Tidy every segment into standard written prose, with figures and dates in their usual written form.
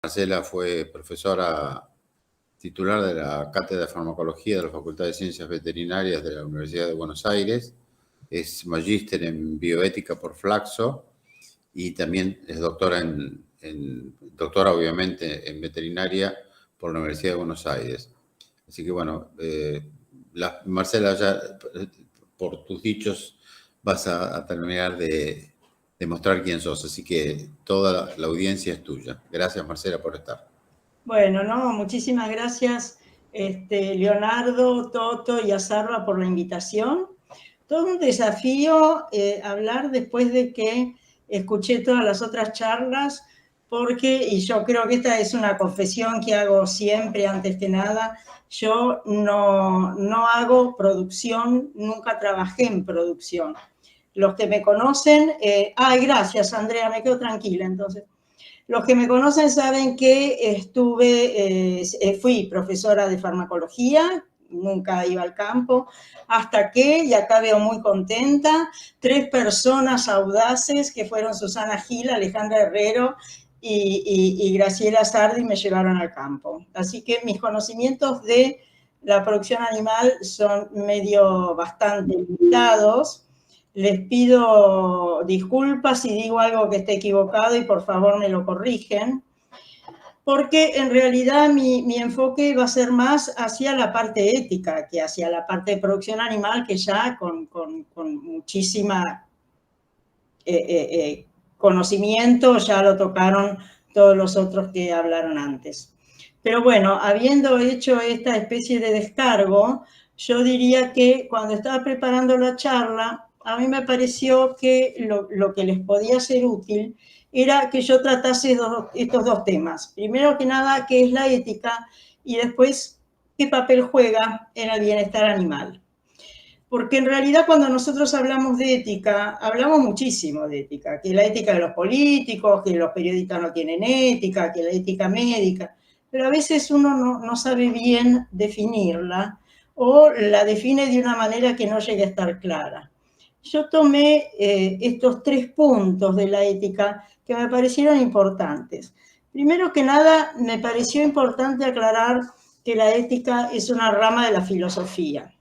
Marcela fue profesora titular de la Cátedra de Farmacología de la Facultad de Ciencias Veterinarias de la Universidad de Buenos Aires. Es magíster en bioética por Flaxo y también es doctora doctora obviamente en veterinaria por la Universidad de Buenos Aires. Así que bueno, Marcela, ya por tus dichos vas a terminar de demostrar quién sos, así que toda la audiencia es tuya. Gracias, Marcela, por estar. Bueno, no, muchísimas gracias, Leonardo, Toto y Azarba por la invitación. Todo un desafío hablar después de que escuché todas las otras charlas, y yo creo que esta es una confesión que hago siempre, antes que nada, yo no hago producción, nunca trabajé en producción. Los que me conocen, gracias Andrea, me quedo tranquila entonces. Los que me conocen saben que fui profesora de farmacología, nunca iba al campo, hasta que, y acá veo muy contenta, 3 personas audaces que fueron Susana Gil, Alejandra Herrero y Graciela Sardi me llevaron al campo. Así que mis conocimientos de la producción animal son bastante limitados. Les pido disculpas si digo algo que esté equivocado y por favor me lo corrigen, porque en realidad mi enfoque va a ser más hacia la parte ética que hacia la parte de producción animal, que ya con muchísima conocimiento ya lo tocaron todos los otros que hablaron antes. Pero bueno, habiendo hecho esta especie de descargo, yo diría que cuando estaba preparando la charla, a mí me pareció que lo que les podía ser útil era que yo tratase estos 2 temas. Primero que nada, qué es la ética, y después, qué papel juega en el bienestar animal. Porque en realidad cuando nosotros hablamos de ética, hablamos muchísimo de ética, que la ética de los políticos, que los periodistas no tienen ética, que la ética médica, pero a veces uno no sabe bien definirla o la define de una manera que no llegue a estar clara. Yo tomé estos 3 puntos de la ética que me parecieron importantes. Primero que nada, me pareció importante aclarar que la ética es una rama de la filosofía.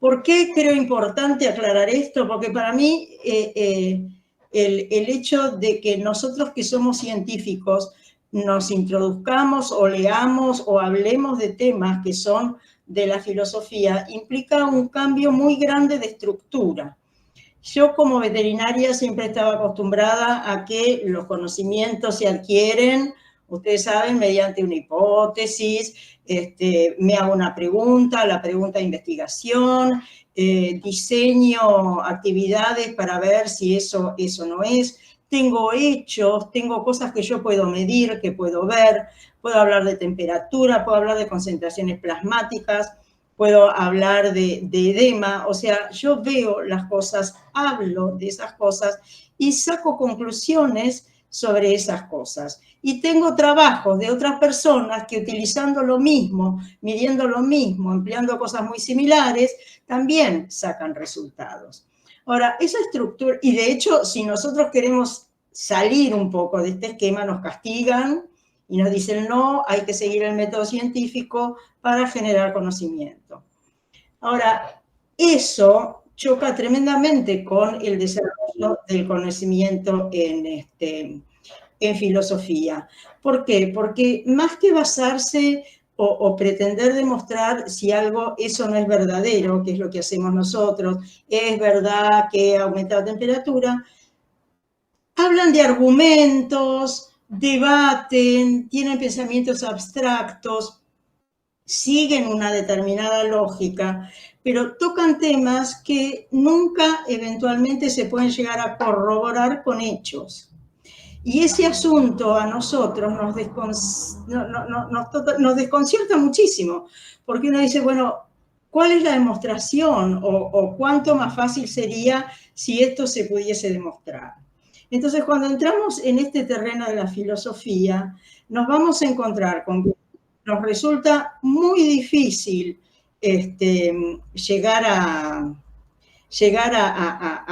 ¿Por qué creo importante aclarar esto? Porque para mí el hecho de que nosotros que somos científicos nos introduzcamos o leamos o hablemos de temas que son de la filosofía implica un cambio muy grande de estructura. Yo como veterinaria siempre estaba acostumbrada a que los conocimientos se adquieren, ustedes saben, mediante una hipótesis, me hago una pregunta, la pregunta de investigación, diseño actividades para ver si eso no es, tengo hechos, tengo cosas que yo puedo medir, que puedo ver, puedo hablar de temperatura, puedo hablar de concentraciones plasmáticas, puedo hablar de edema, o sea, yo veo las cosas, hablo de esas cosas y saco conclusiones sobre esas cosas. Y tengo trabajos de otras personas que utilizando lo mismo, midiendo lo mismo, empleando cosas muy similares, también sacan resultados. Ahora, esa estructura, y de hecho, si nosotros queremos salir un poco de este esquema, nos castigan y nos dicen, no, hay que seguir el método científico para generar conocimiento. Ahora, eso choca tremendamente con el desarrollo del conocimiento en filosofía. ¿Por qué? Porque más que basarse o pretender demostrar si algo, eso no es verdadero, que es lo que hacemos nosotros, es verdad que aumenta la temperatura, hablan de argumentos, debaten, tienen pensamientos abstractos, siguen una determinada lógica, pero tocan temas que nunca eventualmente se pueden llegar a corroborar con hechos. Y ese asunto a nosotros nos desconcierta muchísimo, porque uno dice, bueno, ¿cuál es la demostración? O cuánto más fácil sería si esto se pudiese demostrar. Entonces, cuando entramos en este terreno de la filosofía, nos vamos a encontrar con que nos resulta muy difícil llegar a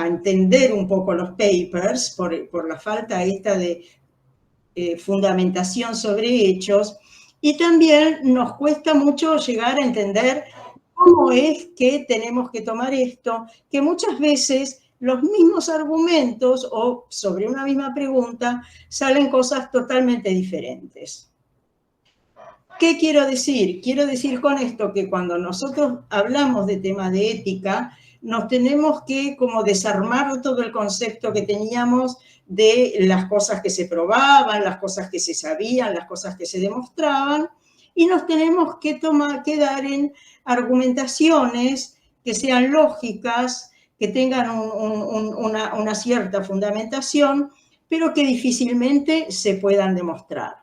entender un poco los papers por la falta esta de fundamentación sobre hechos, y también nos cuesta mucho llegar a entender cómo es que tenemos que tomar esto, que muchas veces los mismos argumentos o sobre una misma pregunta salen cosas totalmente diferentes. ¿Qué quiero decir? Quiero decir con esto que cuando nosotros hablamos de temas de ética, nos tenemos que como desarmar todo el concepto que teníamos de las cosas que se probaban, las cosas que se sabían, las cosas que se demostraban, y nos tenemos que dar en argumentaciones que sean lógicas, que tengan una cierta fundamentación, pero que difícilmente se puedan demostrar.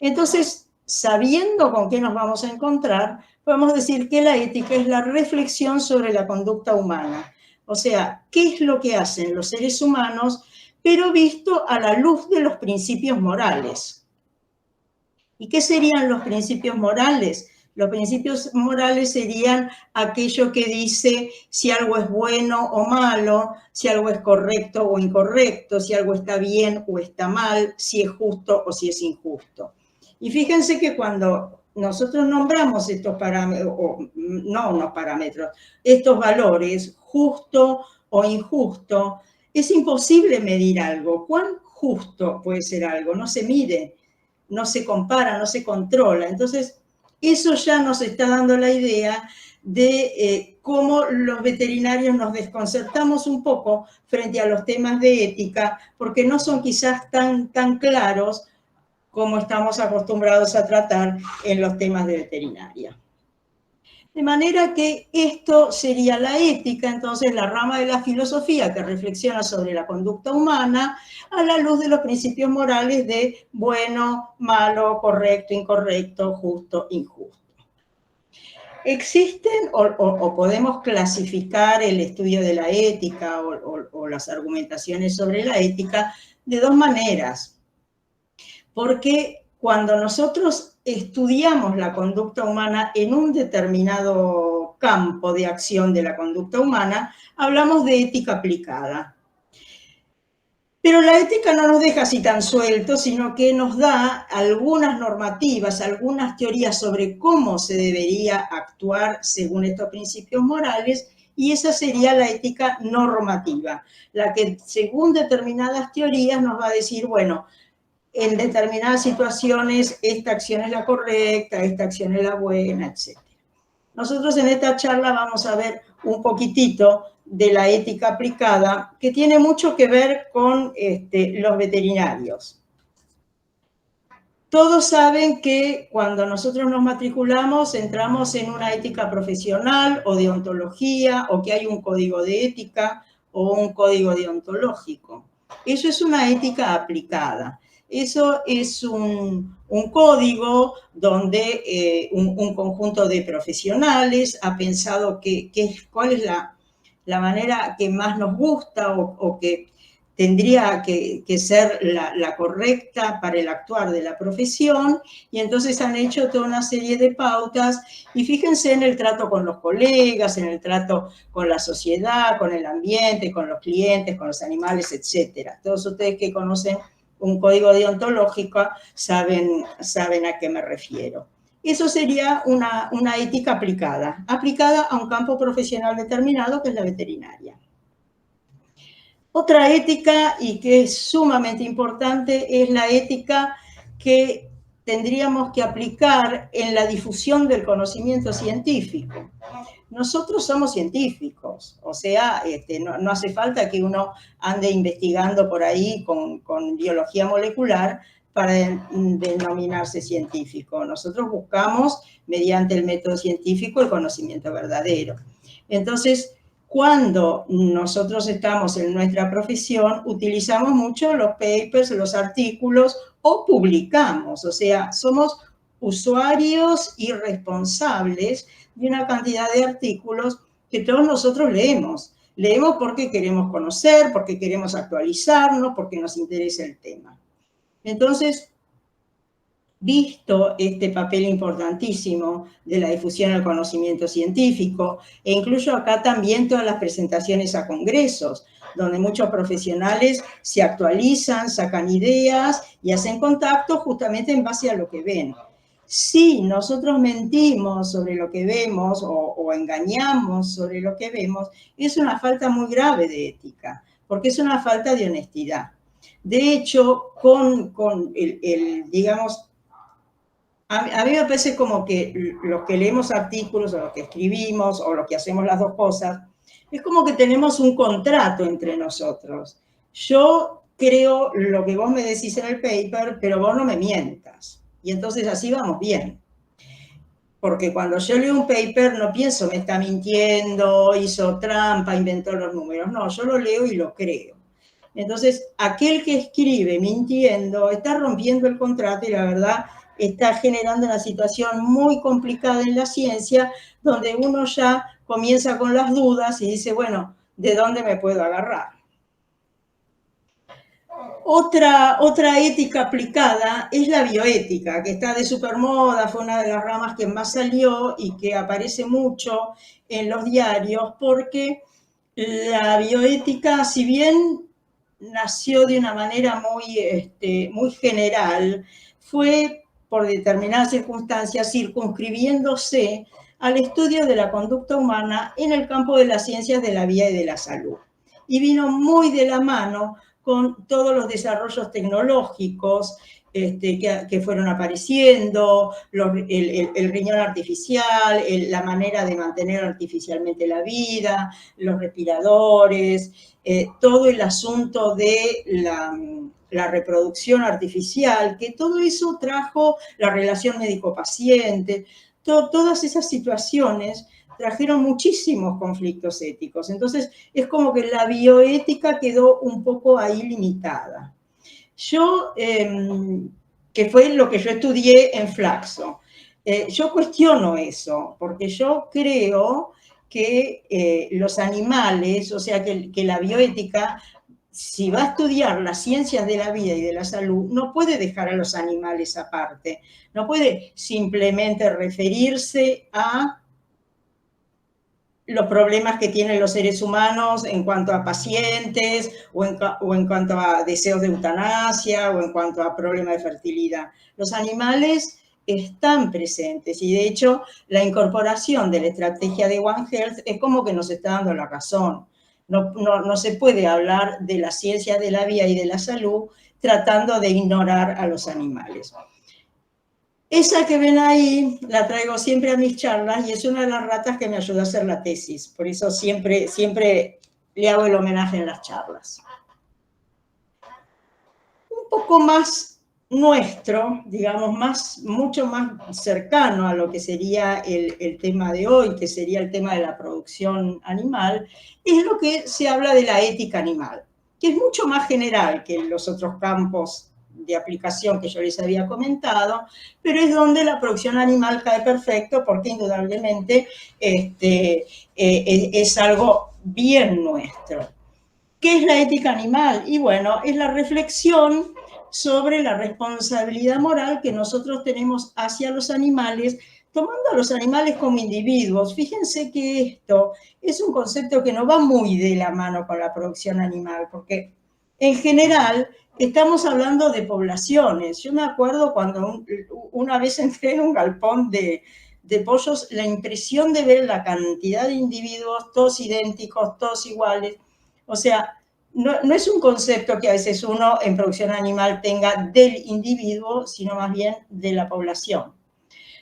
Entonces, sabiendo con qué nos vamos a encontrar, podemos decir que la ética es la reflexión sobre la conducta humana. O sea, ¿qué es lo que hacen los seres humanos, pero visto a la luz de los principios morales? ¿Y qué serían los principios morales? Los principios morales serían aquello que dice si algo es bueno o malo, si algo es correcto o incorrecto, si algo está bien o está mal, si es justo o si es injusto. Y fíjense que cuando nosotros nombramos estos parámetros, o no unos parámetros, estos valores, justo o injusto, es imposible medir algo. ¿Cuán justo puede ser algo? No se mide, no se compara, no se controla. Entonces, eso ya nos está dando la idea de cómo los veterinarios nos desconcertamos un poco frente a los temas de ética, porque no son quizás tan claros como estamos acostumbrados a tratar en los temas de veterinaria. De manera que esto sería la ética, entonces la rama de la filosofía que reflexiona sobre la conducta humana a la luz de los principios morales de bueno, malo, correcto, incorrecto, justo, injusto. Existen o podemos clasificar el estudio de la ética o las argumentaciones sobre la ética de dos maneras. Porque cuando nosotros estudiamos la conducta humana en un determinado campo de acción de la conducta humana, hablamos de ética aplicada. Pero la ética no nos deja así tan sueltos, sino que nos da algunas normativas, algunas teorías sobre cómo se debería actuar según estos principios morales, y esa sería la ética normativa, la que según determinadas teorías nos va a decir, bueno, en determinadas situaciones esta acción es la correcta, esta acción es la buena, etc. Nosotros en esta charla vamos a ver un poquitito de la ética aplicada, que tiene mucho que ver con los veterinarios. Todos saben que cuando nosotros nos matriculamos entramos en una ética profesional o de ontología, o que hay un código de ética o un código deontológico. Eso es una ética aplicada. Eso es un código donde un conjunto de profesionales ha pensado cuál es la manera que más nos gusta o que tendría que ser la correcta para el actuar de la profesión, y entonces han hecho toda una serie de pautas, y fíjense en el trato con los colegas, en el trato con la sociedad, con el ambiente, con los clientes, con los animales, etc. Todos ustedes que conocen un código deontológico saben a qué me refiero. Eso sería una ética aplicada a un campo profesional determinado, que es la veterinaria. Otra ética, y que es sumamente importante, es la ética que tendríamos que aplicar en la difusión del conocimiento científico. Nosotros somos científicos, o sea, no hace falta que uno ande investigando por ahí con biología molecular para denominarse científico. Nosotros buscamos, mediante el método científico, el conocimiento verdadero. Entonces, cuando nosotros estamos en nuestra profesión, utilizamos mucho los papers, los artículos, o publicamos, o sea, somos usuarios y responsables de una cantidad de artículos que todos nosotros leemos. Leemos porque queremos conocer, porque queremos actualizarnos, porque nos interesa el tema. Entonces, visto este papel importantísimo de la difusión del conocimiento científico, e incluyo acá también todas las presentaciones a congresos, donde muchos profesionales se actualizan, sacan ideas y hacen contacto justamente en base a lo que ven. Si nosotros mentimos sobre lo que vemos o engañamos sobre lo que vemos, es una falta muy grave de ética, porque es una falta de honestidad. De hecho, con digamos, a mí me parece como que los que leemos artículos o los que escribimos o los que hacemos las dos cosas, es como que tenemos un contrato entre nosotros. Yo creo lo que vos me decís en el paper, pero vos no me mientas. Y entonces así vamos bien. Porque cuando yo leo un paper no pienso, me está mintiendo, hizo trampa, inventó los números. No, yo lo leo y lo creo. Entonces, aquel que escribe mintiendo está rompiendo el contrato y la verdad está generando una situación muy complicada en la ciencia, donde uno ya comienza con las dudas y dice, bueno, ¿de dónde me puedo agarrar? Otra ética aplicada es la bioética, que está de supermoda, fue una de las ramas que más salió y que aparece mucho en los diarios, porque la bioética, si bien nació de una manera muy general, fue por determinadas circunstancias circunscribiéndose al estudio de la conducta humana en el campo de las ciencias de la vida y de la salud. Y vino muy de la mano con todos los desarrollos tecnológicos que fueron apareciendo, el riñón artificial, la manera de mantener artificialmente la vida, los respiradores, todo el asunto de la reproducción artificial, que todo eso trajo la relación médico-paciente, todas esas situaciones trajeron muchísimos conflictos éticos. Entonces, es como que la bioética quedó un poco ahí limitada. Yo, que fue lo que yo estudié en Flaxo, yo cuestiono eso, porque yo creo que los animales, o sea, que la bioética, si va a estudiar las ciencias de la vida y de la salud, no puede dejar a los animales aparte, no puede simplemente referirse a los problemas que tienen los seres humanos en cuanto a pacientes o en cuanto a deseos de eutanasia o en cuanto a problemas de fertilidad. Los animales están presentes y de hecho la incorporación de la estrategia de One Health es como que nos está dando la razón. No se puede hablar de la ciencia de la vida y de la salud tratando de ignorar a los animales. Esa que ven ahí la traigo siempre a mis charlas y es una de las ratas que me ayudó a hacer la tesis. Por eso siempre le hago el homenaje en las charlas. Un poco más nuestro, digamos, mucho más cercano a lo que sería el tema de hoy, que sería el tema de la producción animal, es lo que se habla de la ética animal, que es mucho más general que en los otros campos de aplicación que yo les había comentado, pero es donde la producción animal cae perfecto porque indudablemente es algo bien nuestro. ¿Qué es la ética animal? Y bueno, es la reflexión sobre la responsabilidad moral que nosotros tenemos hacia los animales, tomando a los animales como individuos. Fíjense que esto es un concepto que no va muy de la mano con la producción animal, porque en general estamos hablando de poblaciones. Yo me acuerdo cuando una vez entré en un galpón de pollos, la impresión de ver la cantidad de individuos, todos idénticos, todos iguales. O sea, no es un concepto que a veces uno en producción animal tenga del individuo, sino más bien de la población.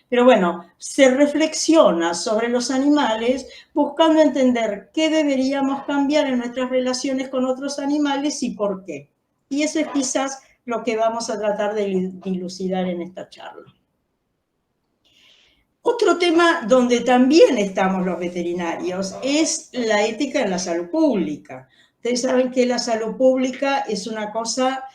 Pero bueno, se reflexiona sobre los animales buscando entender qué deberíamos cambiar en nuestras relaciones con otros animales y por qué. Y eso es quizás lo que vamos a tratar de dilucidar en esta charla. Otro tema donde también estamos los veterinarios es la ética en la salud pública. Ustedes saben que la salud pública es una cosa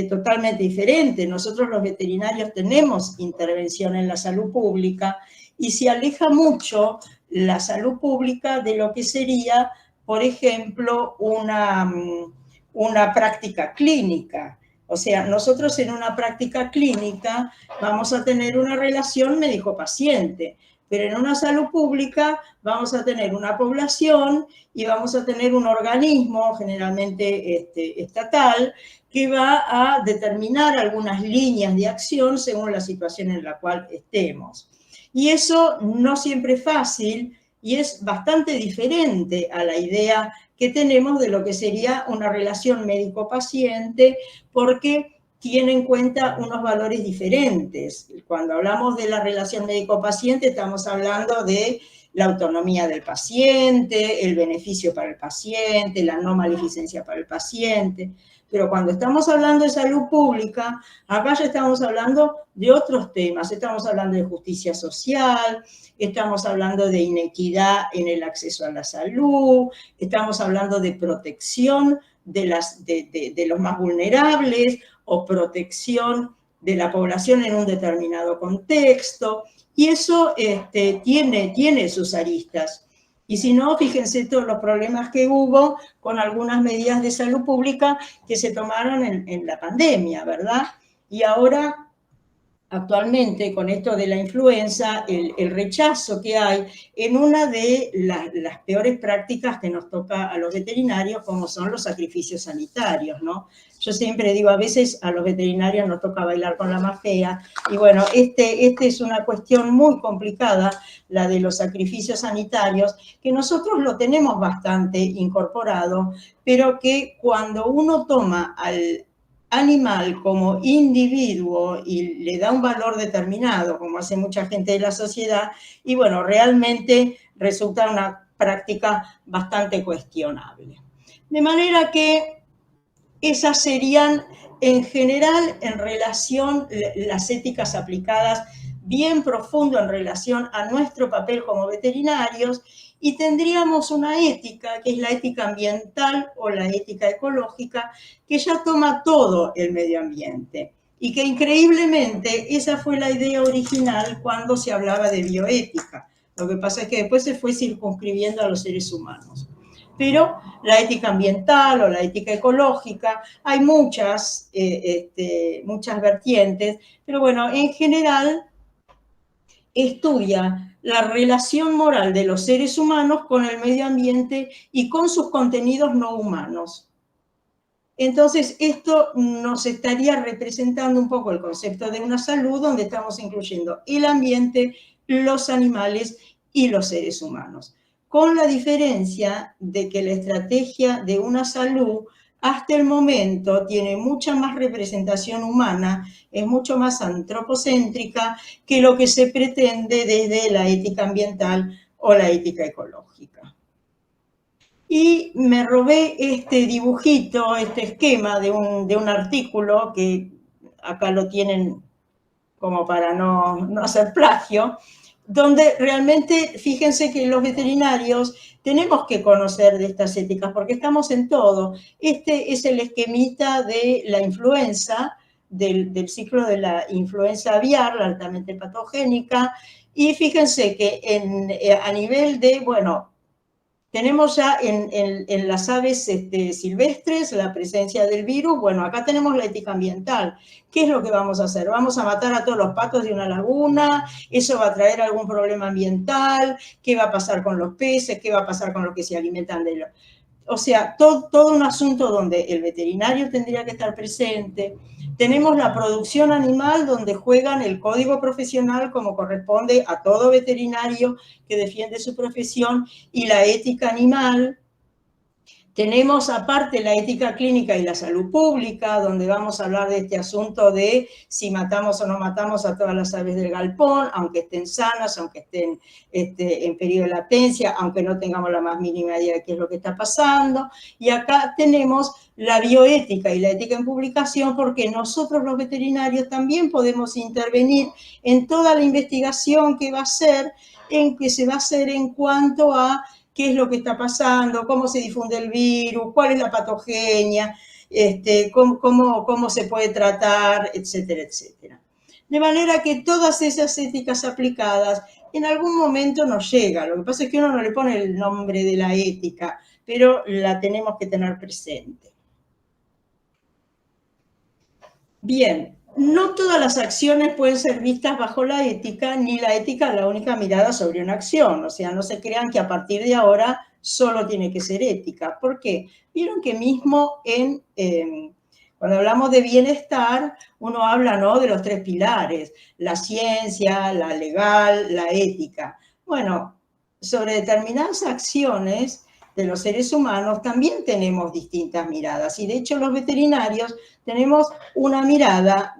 totalmente diferente. Nosotros los veterinarios tenemos intervención en la salud pública y se aleja mucho la salud pública de lo que sería, por ejemplo, una práctica clínica. O sea, nosotros en una práctica clínica vamos a tener una relación médico-paciente, pero en una salud pública vamos a tener una población y vamos a tener un organismo, generalmente estatal, que va a determinar algunas líneas de acción según la situación en la cual estemos. Y eso no siempre es fácil y es bastante diferente a la idea que tenemos de lo que sería una relación médico-paciente, porque tiene en cuenta unos valores diferentes. Cuando hablamos de la relación médico-paciente, estamos hablando de la autonomía del paciente, el beneficio para el paciente, la no maleficencia para el paciente. Pero cuando estamos hablando de salud pública, acá ya estamos hablando de otros temas. Estamos hablando de justicia social, estamos hablando de inequidad en el acceso a la salud, estamos hablando de protección de los más vulnerables o protección de la población en un determinado contexto. Y eso tiene sus aristas. Y si no, fíjense todos los problemas que hubo con algunas medidas de salud pública que se tomaron en la pandemia, ¿verdad? Y ahora, actualmente, con esto de la influenza, el rechazo que hay en una de las peores prácticas que nos toca a los veterinarios, como son los sacrificios sanitarios, ¿no? Yo siempre digo, a veces a los veterinarios nos toca bailar con la más fea, y bueno, es una cuestión muy complicada, la de los sacrificios sanitarios, que nosotros lo tenemos bastante incorporado, pero que cuando uno toma al animal como individuo y le da un valor determinado, como hace mucha gente de la sociedad, y bueno, realmente resulta una práctica bastante cuestionable. De manera que esas serían, en general, en relación, las éticas aplicadas bien profundo en relación a nuestro papel como veterinarios, y tendríamos una ética, que es la ética ambiental o la ética ecológica, que ya toma todo el medio ambiente. Y que increíblemente esa fue la idea original cuando se hablaba de bioética. Lo que pasa es que después se fue circunscribiendo a los seres humanos. Pero la ética ambiental o la ética ecológica, hay muchas vertientes, pero bueno, en general estudia la relación moral de los seres humanos con el medio ambiente y con sus contenidos no humanos. Entonces, esto nos estaría representando un poco el concepto de una salud donde estamos incluyendo el ambiente, los animales y los seres humanos, con la diferencia de que la estrategia de una salud hasta el momento tiene mucha más representación humana, es mucho más antropocéntrica que lo que se pretende desde la ética ambiental o la ética ecológica. Y me robé este dibujito, este esquema de un artículo que acá lo tienen como para no hacer plagio, donde realmente, fíjense que los veterinarios tenemos que conocer de estas éticas porque estamos en todo. Este es el esquemita de la influenza, del ciclo de la influenza aviar, la altamente patogénica, y fíjense que a nivel de, bueno, tenemos ya en las aves silvestres la presencia del virus. Bueno, acá tenemos la ética ambiental. ¿Qué es lo que vamos a hacer? ¿Vamos a matar a todos los patos de una laguna? ¿Eso va a traer algún problema ambiental? ¿Qué va a pasar con los peces? ¿Qué va a pasar con los que se alimentan de los...? O sea, todo un asunto donde el veterinario tendría que estar presente. Tenemos la producción animal, donde juegan el código profesional como corresponde a todo veterinario que defiende su profesión, y la ética animal. Tenemos aparte la ética clínica y la salud pública, donde vamos a hablar de este asunto de si matamos o no matamos a todas las aves del galpón, aunque estén sanas, aunque estén en periodo de latencia, aunque no tengamos la más mínima idea de qué es lo que está pasando. Y acá tenemos la bioética y la ética en publicación, porque nosotros los veterinarios también podemos intervenir en toda la investigación que se va a hacer en cuanto a qué es lo que está pasando, cómo se difunde el virus, cuál es la patogenia, cómo se puede tratar, etcétera, etcétera. De manera que todas esas éticas aplicadas en algún momento nos llegan. Lo que pasa es que uno no le pone el nombre de la ética, pero la tenemos que tener presente. Bien, no todas las acciones pueden ser vistas bajo la ética, ni la ética es la única mirada sobre una acción. O sea, no se crean que a partir de ahora solo tiene que ser ética. ¿Por qué? Vieron que mismo cuando hablamos de bienestar, uno habla, ¿no?, de los 3 pilares, la ciencia, la legal, la ética. Bueno, sobre determinadas acciones de los seres humanos también tenemos distintas miradas. Y de hecho los veterinarios tenemos una mirada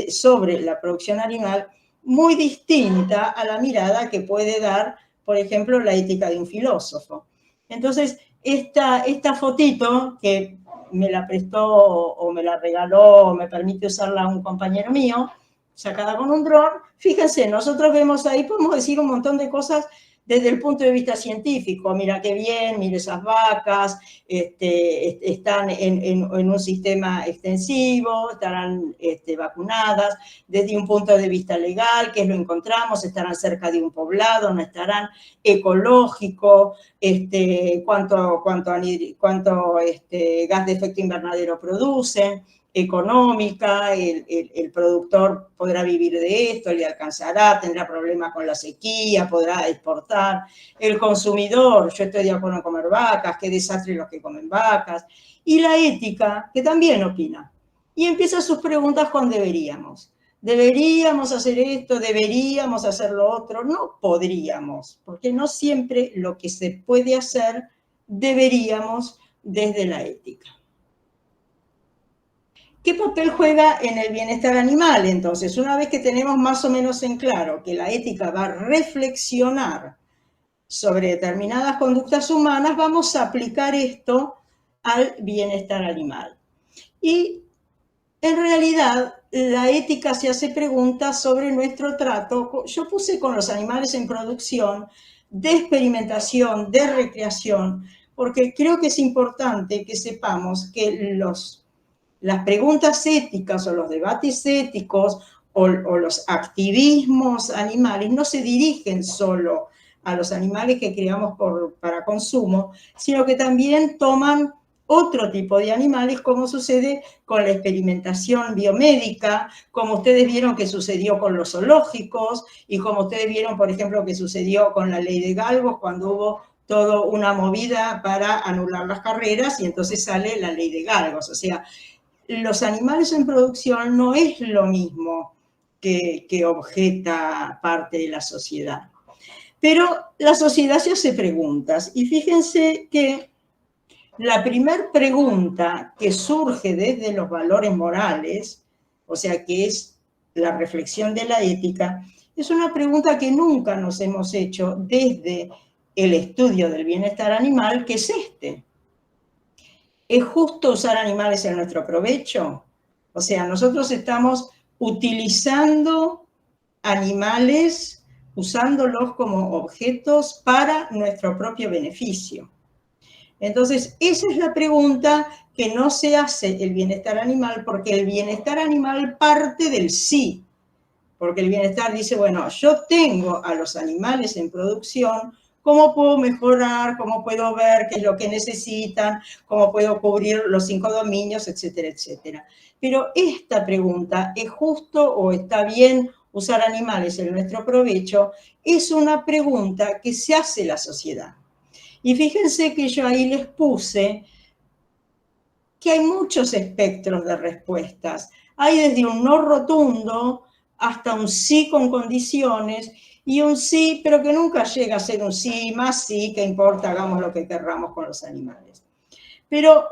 sobre la producción animal muy distinta a la mirada que puede dar, por ejemplo, la ética de un filósofo. Entonces, esta fotito que me la prestó o me la regaló o me permite usarla un compañero mío, sacada con un dron, fíjense, nosotros vemos ahí, podemos decir un montón de cosas desde el punto de vista científico. Mira qué bien, mire esas vacas, están en un sistema extensivo, estarán vacunadas. Desde un punto de vista legal, que lo encontramos, estarán cerca de un poblado, no estarán, ecológico, cuánto gas de efecto invernadero producen, económica, el productor podrá vivir de esto, le alcanzará, tendrá problemas con la sequía, podrá exportar. El consumidor, yo estoy de acuerdo en comer vacas, qué desastre los que comen vacas. Y la ética, que también opina. Y empieza sus preguntas con deberíamos. Deberíamos hacer esto, deberíamos hacer lo otro. No podríamos, porque no siempre lo que se puede hacer deberíamos desde la ética. ¿Qué papel juega en el bienestar animal? Entonces, una vez que tenemos más o menos en claro que la ética va a reflexionar sobre determinadas conductas humanas, vamos a aplicar esto al bienestar animal. Y en realidad, la ética se hace preguntas sobre nuestro trato. Yo puse con los animales en producción, de experimentación, de recreación, porque creo que es importante que sepamos que las preguntas éticas o los debates éticos o los activismos animales no se dirigen solo a los animales que creamos para consumo, sino que también toman otro tipo de animales, como sucede con la experimentación biomédica, como ustedes vieron que sucedió con los zoológicos y como ustedes vieron, por ejemplo, que sucedió con la ley de galgos cuando hubo toda una movida para anular las carreras y entonces sale la ley de galgos. O sea, los animales en producción no es lo mismo que objeta parte de la sociedad. Pero la sociedad se hace preguntas y fíjense que la primera pregunta que surge desde los valores morales, o sea, que es la reflexión de la ética, es una pregunta que nunca nos hemos hecho desde el estudio del bienestar animal, que es este. ¿Es justo usar animales en nuestro provecho? O sea, nosotros estamos utilizando animales, usándolos como objetos para nuestro propio beneficio. Entonces, esa es la pregunta que no se hace el bienestar animal, porque el bienestar animal parte del sí. Porque el bienestar dice, bueno, yo tengo a los animales en producción, ¿cómo puedo mejorar? ¿Cómo puedo ver qué es lo que necesitan? ¿Cómo puedo cubrir los 5 dominios? Etcétera, etcétera. Pero esta pregunta, ¿es justo o está bien usar animales en nuestro provecho? Es una pregunta que se hace la sociedad. Y fíjense que yo ahí les puse que hay muchos espectros de respuestas. Hay desde un no rotundo hasta un sí con condiciones y un sí, pero que nunca llega a ser un sí, más sí, que importa, hagamos lo que querramos con los animales. Pero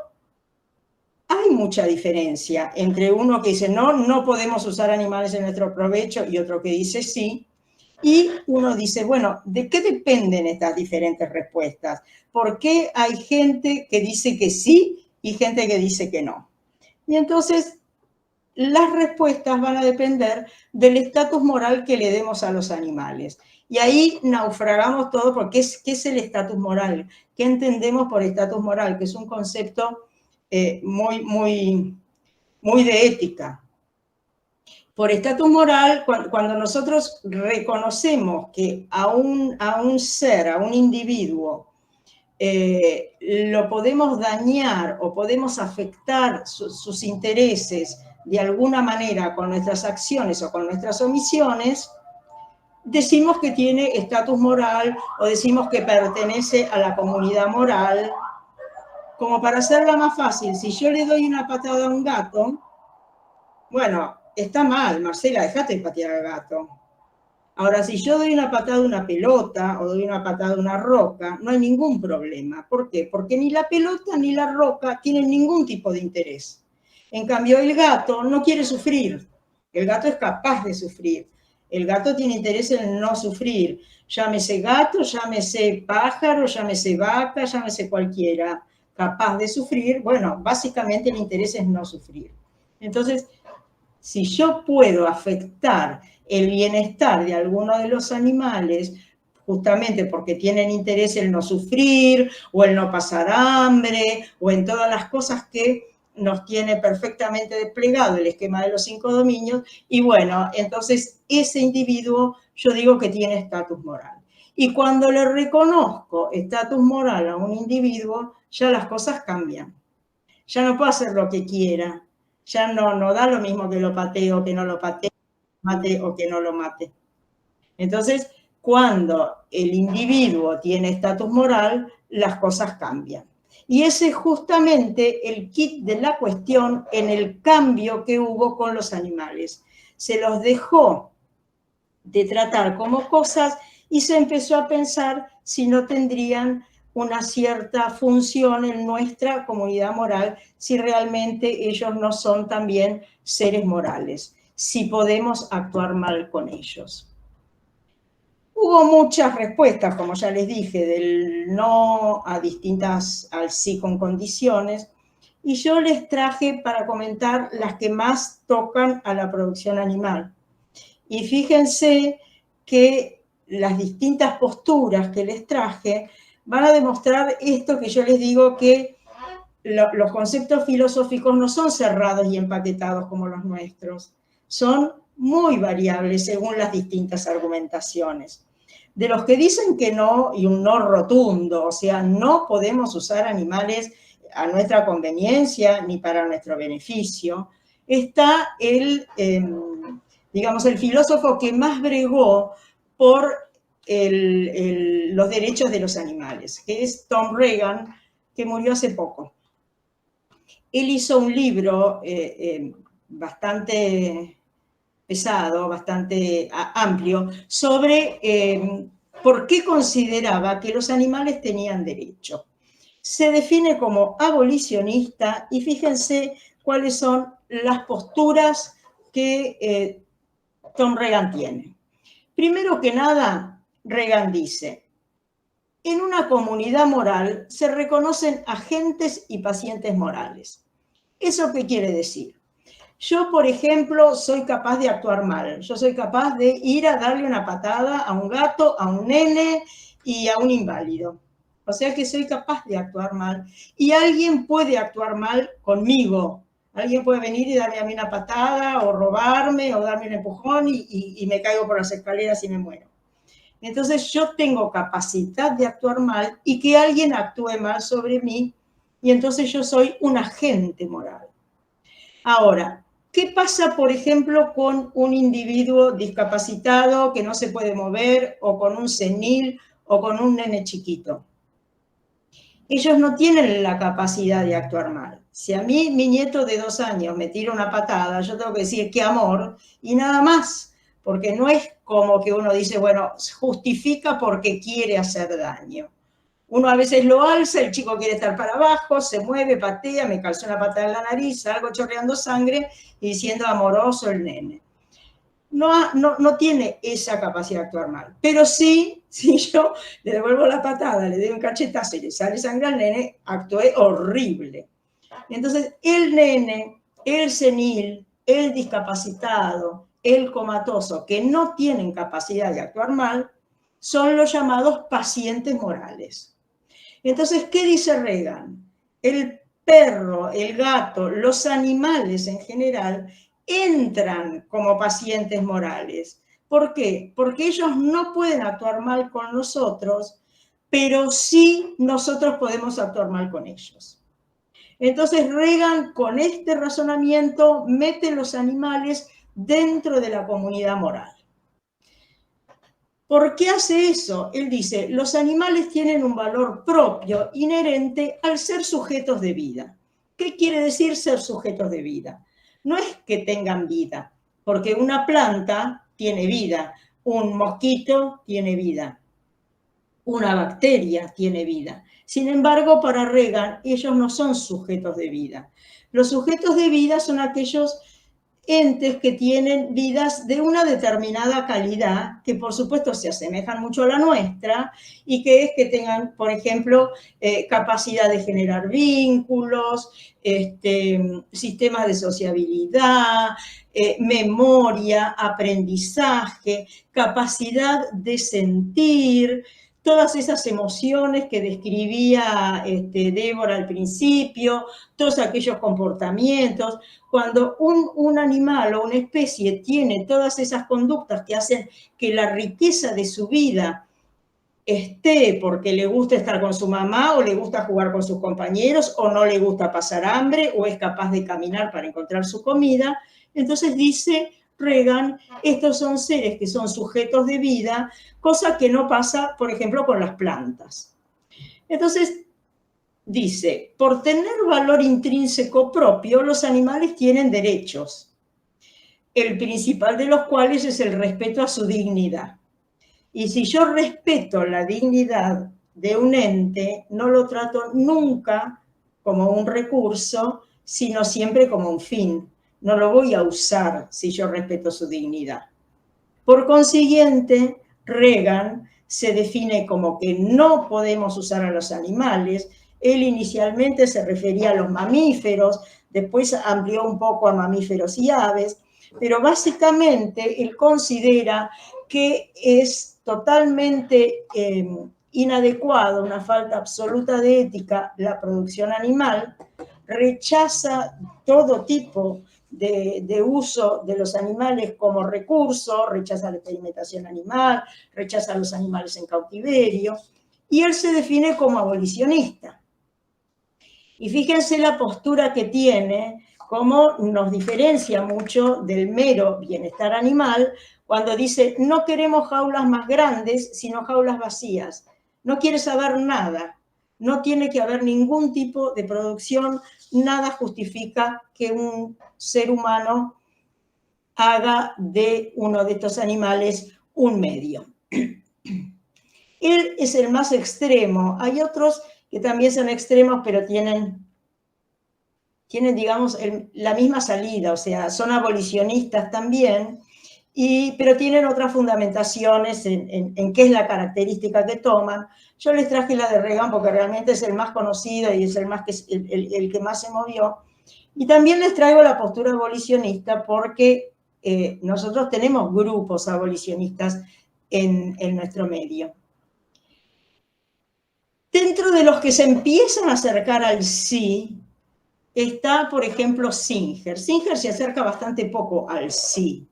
hay mucha diferencia entre uno que dice no podemos usar animales en nuestro provecho y otro que dice sí. Y uno dice, bueno, ¿de qué dependen estas diferentes respuestas? ¿Por qué hay gente que dice que sí y gente que dice que no? Y entonces las respuestas van a depender del estatus moral que le demos a los animales. Y ahí naufragamos todo porque ¿qué es el estatus moral? ¿Qué entendemos por estatus moral? Que es un concepto muy de ética. Por estatus moral, cuando nosotros reconocemos que a un ser, a un individuo, lo podemos dañar o podemos afectar sus intereses de alguna manera con nuestras acciones o con nuestras omisiones, decimos que tiene estatus moral o decimos que pertenece a la comunidad moral. Como para hacerla más fácil, si yo le doy una patada a un gato, bueno, está mal, Marcela, dejate de patear al gato. Ahora, si yo doy una patada a una pelota o doy una patada a una roca, no hay ningún problema. ¿Por qué? Porque ni la pelota ni la roca tienen ningún tipo de interés. En cambio, el gato no quiere sufrir. El gato es capaz de sufrir. El gato tiene interés en no sufrir. Llámese gato, llámese pájaro, llámese vaca, llámese cualquiera capaz de sufrir. Bueno, básicamente el interés es no sufrir. Entonces, si yo puedo afectar el bienestar de alguno de los animales, justamente porque tienen interés en no sufrir, o en no pasar hambre, o en todas las cosas que nos tiene perfectamente desplegado el esquema de los 5 dominios, y bueno, entonces ese individuo yo digo que tiene estatus moral. Y cuando le reconozco estatus moral a un individuo, ya las cosas cambian. Ya no puedo hacer lo que quiera, ya no da lo mismo que lo patee o que no lo patee, mate o que no lo mate. Entonces, cuando el individuo tiene estatus moral, las cosas cambian. Y ese es justamente el kit de la cuestión en el cambio que hubo con los animales. Se los dejó de tratar como cosas y se empezó a pensar si no tendrían una cierta función en nuestra comunidad moral, si realmente ellos no son también seres morales, si podemos actuar mal con ellos. Hubo muchas respuestas, como ya les dije, del no a distintas, al sí con condiciones, y yo les traje para comentar las que más tocan a la producción animal. Y fíjense que las distintas posturas que les traje van a demostrar esto que yo les digo, que los conceptos filosóficos no son cerrados y empaquetados como los nuestros, son muy variables según las distintas argumentaciones. De los que dicen que no, y un no rotundo, o sea, no podemos usar animales a nuestra conveniencia ni para nuestro beneficio, está digamos, el filósofo que más bregó por los derechos de los animales, que es Tom Regan, que murió hace poco. Él hizo un libro bastante pesado, bastante amplio, sobre por qué consideraba que los animales tenían derecho. Se define como abolicionista y fíjense cuáles son las posturas que Tom Regan tiene. Primero que nada, Regan dice: en una comunidad moral se reconocen agentes y pacientes morales. ¿Eso qué quiere decir? Yo, por ejemplo, soy capaz de actuar mal. Yo soy capaz de ir a darle una patada a un gato, a un nene y a un inválido. O sea que soy capaz de actuar mal. Y alguien puede actuar mal conmigo. Alguien puede venir y darme a mí una patada o robarme o darme un empujón y me caigo por las escaleras y me muero. Entonces yo tengo capacidad de actuar mal y que alguien actúe mal sobre mí, y entonces yo soy un agente moral. Ahora, ¿qué pasa, por ejemplo, con un individuo discapacitado que no se puede mover, o con un senil, o con un nene chiquito? Ellos no tienen la capacidad de actuar mal. Si a mí mi nieto de 2 años me tira una patada, yo tengo que decir qué amor y nada más, porque no es como que uno dice, bueno, justifica porque quiere hacer daño. Uno a veces lo alza, el chico quiere estar para abajo, se mueve, patea, me calzó una patada en la nariz, salgo chorreando sangre y diciendo amoroso el nene. No tiene esa capacidad de actuar mal. Pero sí, si yo le devuelvo la patada, le doy un cachetazo y le sale sangre al nene, actué horrible. Entonces, el nene, el senil, el discapacitado, el comatoso, que no tienen capacidad de actuar mal, son los llamados pacientes morales. Entonces, ¿qué dice Regan? El perro, el gato, los animales en general entran como pacientes morales. ¿Por qué? Porque ellos no pueden actuar mal con nosotros, pero sí nosotros podemos actuar mal con ellos. Entonces Reagan, con este razonamiento, mete los animales dentro de la comunidad moral. ¿Por qué hace eso? Él dice, los animales tienen un valor propio, inherente al ser sujetos de vida. ¿Qué quiere decir ser sujetos de vida? No es que tengan vida, porque una planta tiene vida, un mosquito tiene vida, una bacteria tiene vida. Sin embargo, para Reagan, ellos no son sujetos de vida. Los sujetos de vida son aquellos entes que tienen vidas de una determinada calidad, que por supuesto se asemejan mucho a la nuestra, y que es que tengan, por ejemplo, capacidad de generar vínculos, sistemas de sociabilidad, memoria, aprendizaje, capacidad de sentir, todas esas emociones que describía Débora al principio, todos aquellos comportamientos. Cuando un animal o una especie tiene todas esas conductas que hacen que la riqueza de su vida esté porque le gusta estar con su mamá o le gusta jugar con sus compañeros o no le gusta pasar hambre o es capaz de caminar para encontrar su comida, entonces dice Reagan, estos son seres que son sujetos de vida, cosa que no pasa, por ejemplo, con las plantas. Entonces, dice, por tener valor intrínseco propio, los animales tienen derechos, el principal de los cuales es el respeto a su dignidad. Y si yo respeto la dignidad de un ente, no lo trato nunca como un recurso, sino siempre como un fin. No lo voy a usar si yo respeto su dignidad. Por consiguiente, Reagan se define como que no podemos usar a los animales. Él inicialmente se refería a los mamíferos, después amplió un poco a mamíferos y aves, pero básicamente él considera que es totalmente inadecuado, una falta absoluta de ética, la producción animal, rechaza todo tipo de uso de los animales como recurso, rechaza la experimentación animal, rechaza a los animales en cautiverio, y él se define como abolicionista. Y fíjense la postura que tiene, cómo nos diferencia mucho del mero bienestar animal, cuando dice, no queremos jaulas más grandes, sino jaulas vacías. No quiere saber nada, no tiene que haber ningún tipo de producción, nada justifica que un ser humano haga de uno de estos animales un medio. Él es el más extremo. Hay otros que también son extremos, pero tienen digamos, la misma salida, o sea, son abolicionistas también, pero tienen otras fundamentaciones en qué es la característica que toman. Yo les traje la de Reagan porque realmente es el más conocido y es el que más se movió. Y también les traigo la postura abolicionista porque nosotros tenemos grupos abolicionistas en nuestro medio. Dentro de los que se empiezan a acercar al sí, está, por ejemplo, Singer. Singer se acerca bastante poco al sí,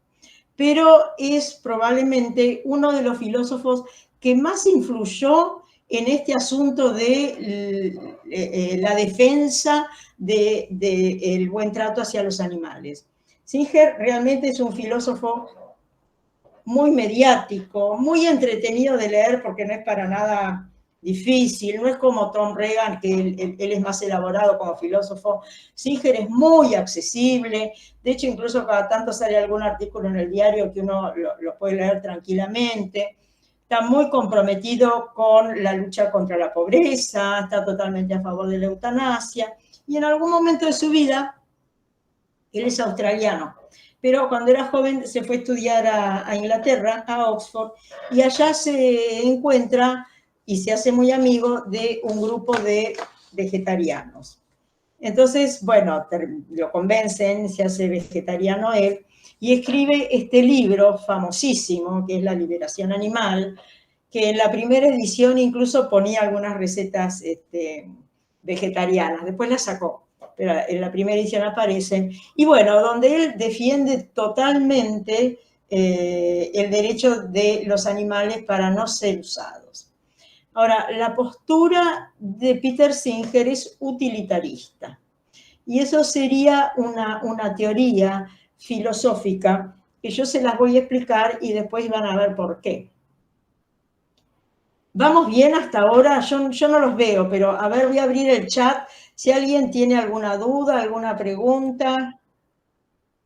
pero es probablemente uno de los filósofos que más influyó en este asunto de la defensa del buen trato hacia los animales. Singer realmente es un filósofo muy mediático, muy entretenido de leer porque no es para nada difícil, no es como Tom Reagan, que él es más elaborado como filósofo. Singer es muy accesible, de hecho incluso cada tanto sale algún artículo en el diario que uno lo puede leer tranquilamente. Está muy comprometido con la lucha contra la pobreza, está totalmente a favor de la eutanasia, y en algún momento de su vida, él es australiano, pero cuando era joven se fue a estudiar a Inglaterra, a Oxford, y allá se encuentra y se hace muy amigo de un grupo de vegetarianos. Entonces, bueno, lo convencen, se hace vegetariano él, y escribe este libro famosísimo, que es La Liberación Animal, que en la primera edición incluso ponía algunas recetas vegetarianas, después las sacó, pero en la primera edición aparecen, y bueno, donde él defiende totalmente el derecho de los animales para no ser usados. Ahora, la postura de Peter Singer es utilitarista. Y eso sería una teoría filosófica que yo se las voy a explicar y después van a ver por qué. ¿Vamos bien hasta ahora? Yo no los veo, pero a ver, voy a abrir el chat. Si alguien tiene alguna duda, alguna pregunta.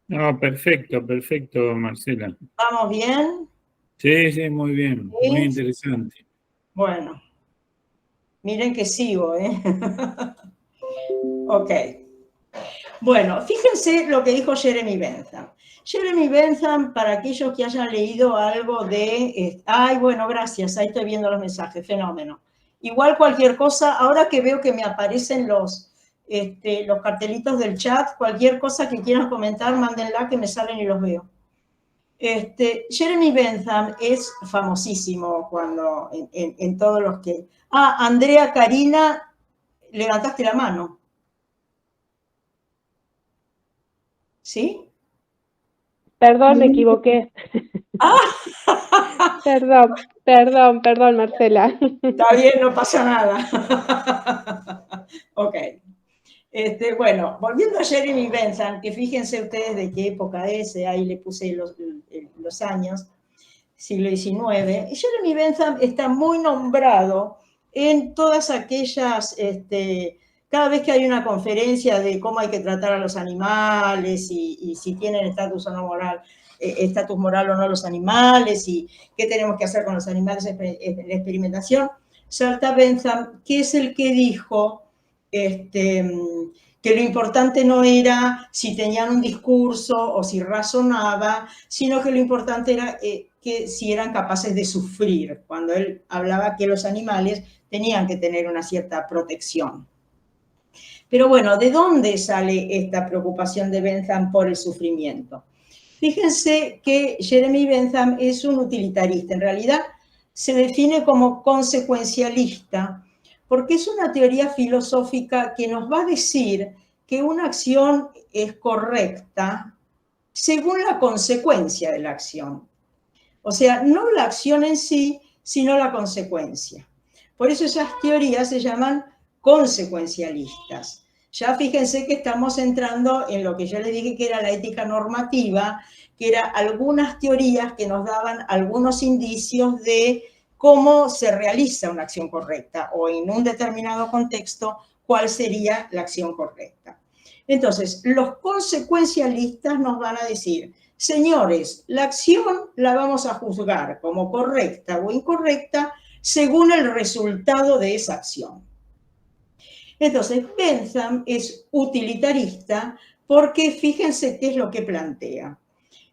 No, perfecto, perfecto, Marcela. ¿Vamos bien? Sí, sí, muy bien, ¿Sí? muy interesante. Bueno, miren que sigo, ¿eh? Ok. Bueno, fíjense lo que dijo Jeremy Bentham. Jeremy Bentham, para aquellos que hayan leído algo de... Ay, bueno, gracias, ahí estoy viendo los mensajes, fenómeno. Igual cualquier cosa, ahora que veo que me aparecen los cartelitos del chat, cualquier cosa que quieran comentar, mándenla que me salen y los veo. Jeremy Bentham es famosísimo cuando en todos los que... Ah, Andrea Karina, levantaste la mano. ¿Sí? Perdón, me equivoqué. ¡Ah! Perdón, Marcela. Está bien, no pasa nada. Ok. Bueno, volviendo a Jeremy Bentham, que fíjense ustedes de qué época es, ahí le puse los años, siglo XIX. Jeremy Bentham está muy nombrado en todas aquellas, cada vez que hay una conferencia de cómo hay que tratar a los animales y si tienen estatus o no moral, estatus moral o no los animales y qué tenemos que hacer con los animales en la experimentación, salta Bentham, que es el que dijo que lo importante no era si tenían un discurso o si razonaba, sino que lo importante era que si eran capaces de sufrir, cuando él hablaba que los animales tenían que tener una cierta protección. Pero bueno, ¿de dónde sale esta preocupación de Bentham por el sufrimiento? Fíjense que Jeremy Bentham es un utilitarista, en realidad se define como consecuencialista, porque es una teoría filosófica que nos va a decir que una acción es correcta según la consecuencia de la acción. O sea, no la acción en sí, sino la consecuencia. Por eso esas teorías se llaman consecuencialistas. Ya fíjense que estamos entrando en lo que yo les dije que era la ética normativa, que eran algunas teorías que nos daban algunos indicios de cómo se realiza una acción correcta o en un determinado contexto, cuál sería la acción correcta. Entonces, los consecuencialistas nos van a decir, señores, la acción la vamos a juzgar como correcta o incorrecta según el resultado de esa acción. Entonces, Bentham es utilitarista porque fíjense qué es lo que plantea.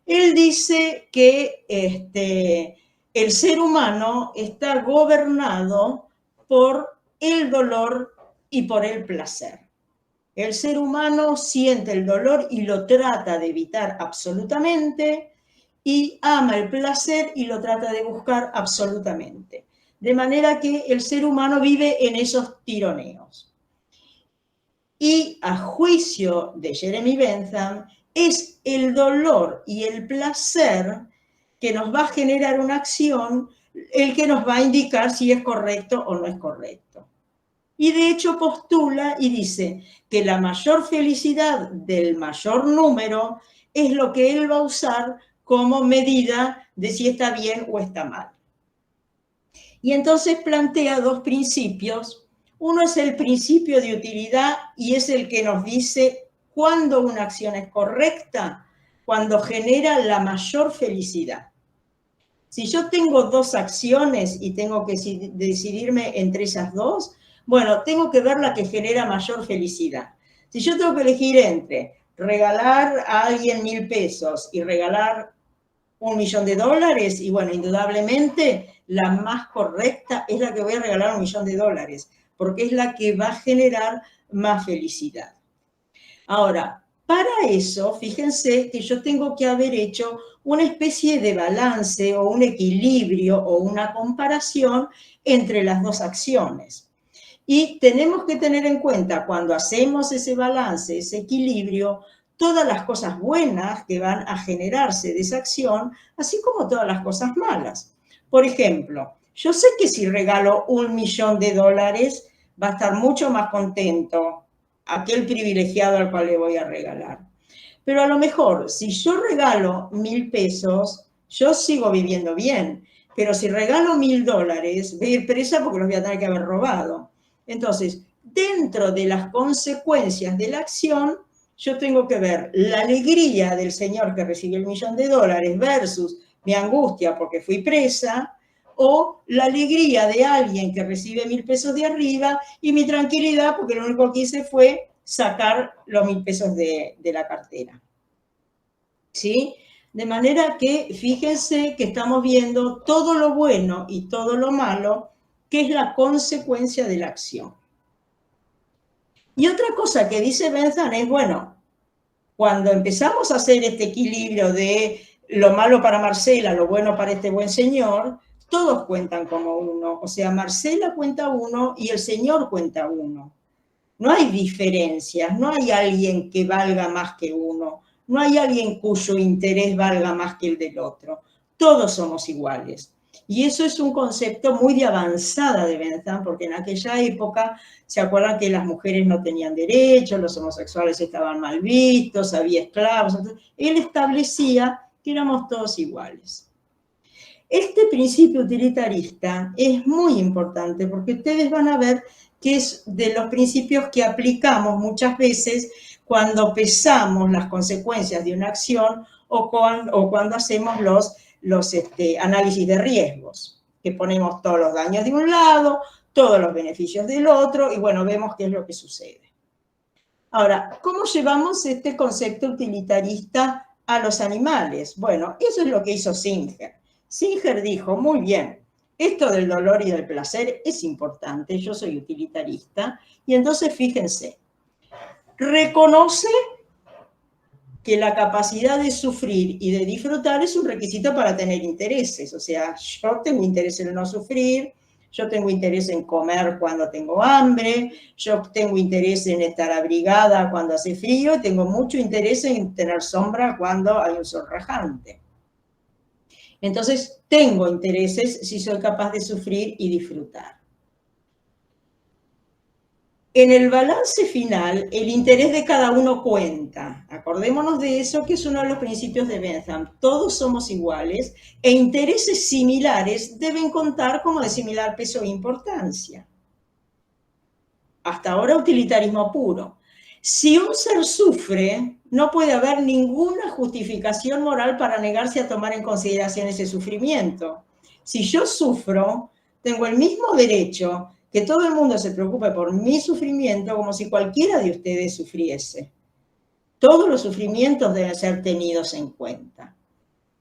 Él dice que el ser humano está gobernado por el dolor y por el placer. El ser humano siente el dolor y lo trata de evitar absolutamente y ama el placer y lo trata de buscar absolutamente. De manera que el ser humano vive en esos tironeos. Y a juicio de Jeremy Bentham, es el dolor y el placer que nos va a generar una acción el que nos va a indicar si es correcto o no es correcto. Y de hecho postula y dice que la mayor felicidad del mayor número es lo que él va a usar como medida de si está bien o está mal. Y entonces plantea dos principios. Uno es el principio de utilidad y es el que nos dice cuándo una acción es correcta, cuando genera la mayor felicidad. Si yo tengo dos acciones y tengo que decidirme entre esas dos, bueno, tengo que ver la que genera mayor felicidad. Si yo tengo que elegir entre regalar a alguien 1.000 pesos y regalar $1.000.000, y bueno, indudablemente la más correcta es la que voy a regalar $1.000.000, porque es la que va a generar más felicidad. Ahora, para eso, fíjense que yo tengo que haber hecho una especie de balance o un equilibrio o una comparación entre las dos acciones. Y tenemos que tener en cuenta cuando hacemos ese balance, ese equilibrio, todas las cosas buenas que van a generarse de esa acción, así como todas las cosas malas. Por ejemplo, yo sé que si regalo $1.000.000 va a estar mucho más contento aquel privilegiado al cual le voy a regalar. Pero a lo mejor, si yo regalo 1.000 pesos, yo sigo viviendo bien. Pero si regalo $1.000, voy a ir presa porque los voy a tener que haber robado. Entonces, dentro de las consecuencias de la acción, yo tengo que ver la alegría del señor que recibió el $1.000.000 versus mi angustia porque fui presa, o la alegría de alguien que recibe 1.000 pesos de arriba y mi tranquilidad porque lo único que hice fue sacar los 1.000 pesos de la cartera. ¿Sí? De manera que fíjense que estamos viendo todo lo bueno y todo lo malo, que es la consecuencia de la acción. Y otra cosa que dice Bentham es, bueno, cuando empezamos a hacer este equilibrio de lo malo para Marcela, lo bueno para este buen señor, todos cuentan como uno. O sea, Marcela cuenta uno y el señor cuenta uno. No hay diferencias, no hay alguien que valga más que uno, no hay alguien cuyo interés valga más que el del otro. Todos somos iguales. Y eso es un concepto muy de avanzada de Bentham, porque en aquella época, ¿se acuerdan que las mujeres no tenían derechos, los homosexuales estaban mal vistos, había esclavos? Entonces, él establecía que éramos todos iguales. Este principio utilitarista es muy importante porque ustedes van a ver que es de los principios que aplicamos muchas veces cuando pesamos las consecuencias de una acción o cuando hacemos los análisis de riesgos, que ponemos todos los daños de un lado, todos los beneficios del otro, y bueno, vemos qué es lo que sucede. Ahora, ¿cómo llevamos este concepto utilitarista a los animales? Bueno, eso es lo que hizo Singer. Singer dijo, muy bien, esto del dolor y del placer es importante, yo soy utilitarista, y entonces fíjense, reconoce que la capacidad de sufrir y de disfrutar es un requisito para tener intereses, o sea, yo tengo interés en no sufrir, yo tengo interés en comer cuando tengo hambre, yo tengo interés en estar abrigada cuando hace frío, y tengo mucho interés en tener sombra cuando hay un sol rajante. Entonces, tengo intereses si soy capaz de sufrir y disfrutar. En el balance final, el interés de cada uno cuenta. Acordémonos de eso, que es uno de los principios de Bentham. Todos somos iguales e intereses similares deben contar como de similar peso e importancia. Hasta ahora, utilitarismo puro. Si un ser sufre, no puede haber ninguna justificación moral para negarse a tomar en consideración ese sufrimiento. Si yo sufro, tengo el mismo derecho que todo el mundo se preocupe por mi sufrimiento como si cualquiera de ustedes sufriese. Todos los sufrimientos deben ser tenidos en cuenta.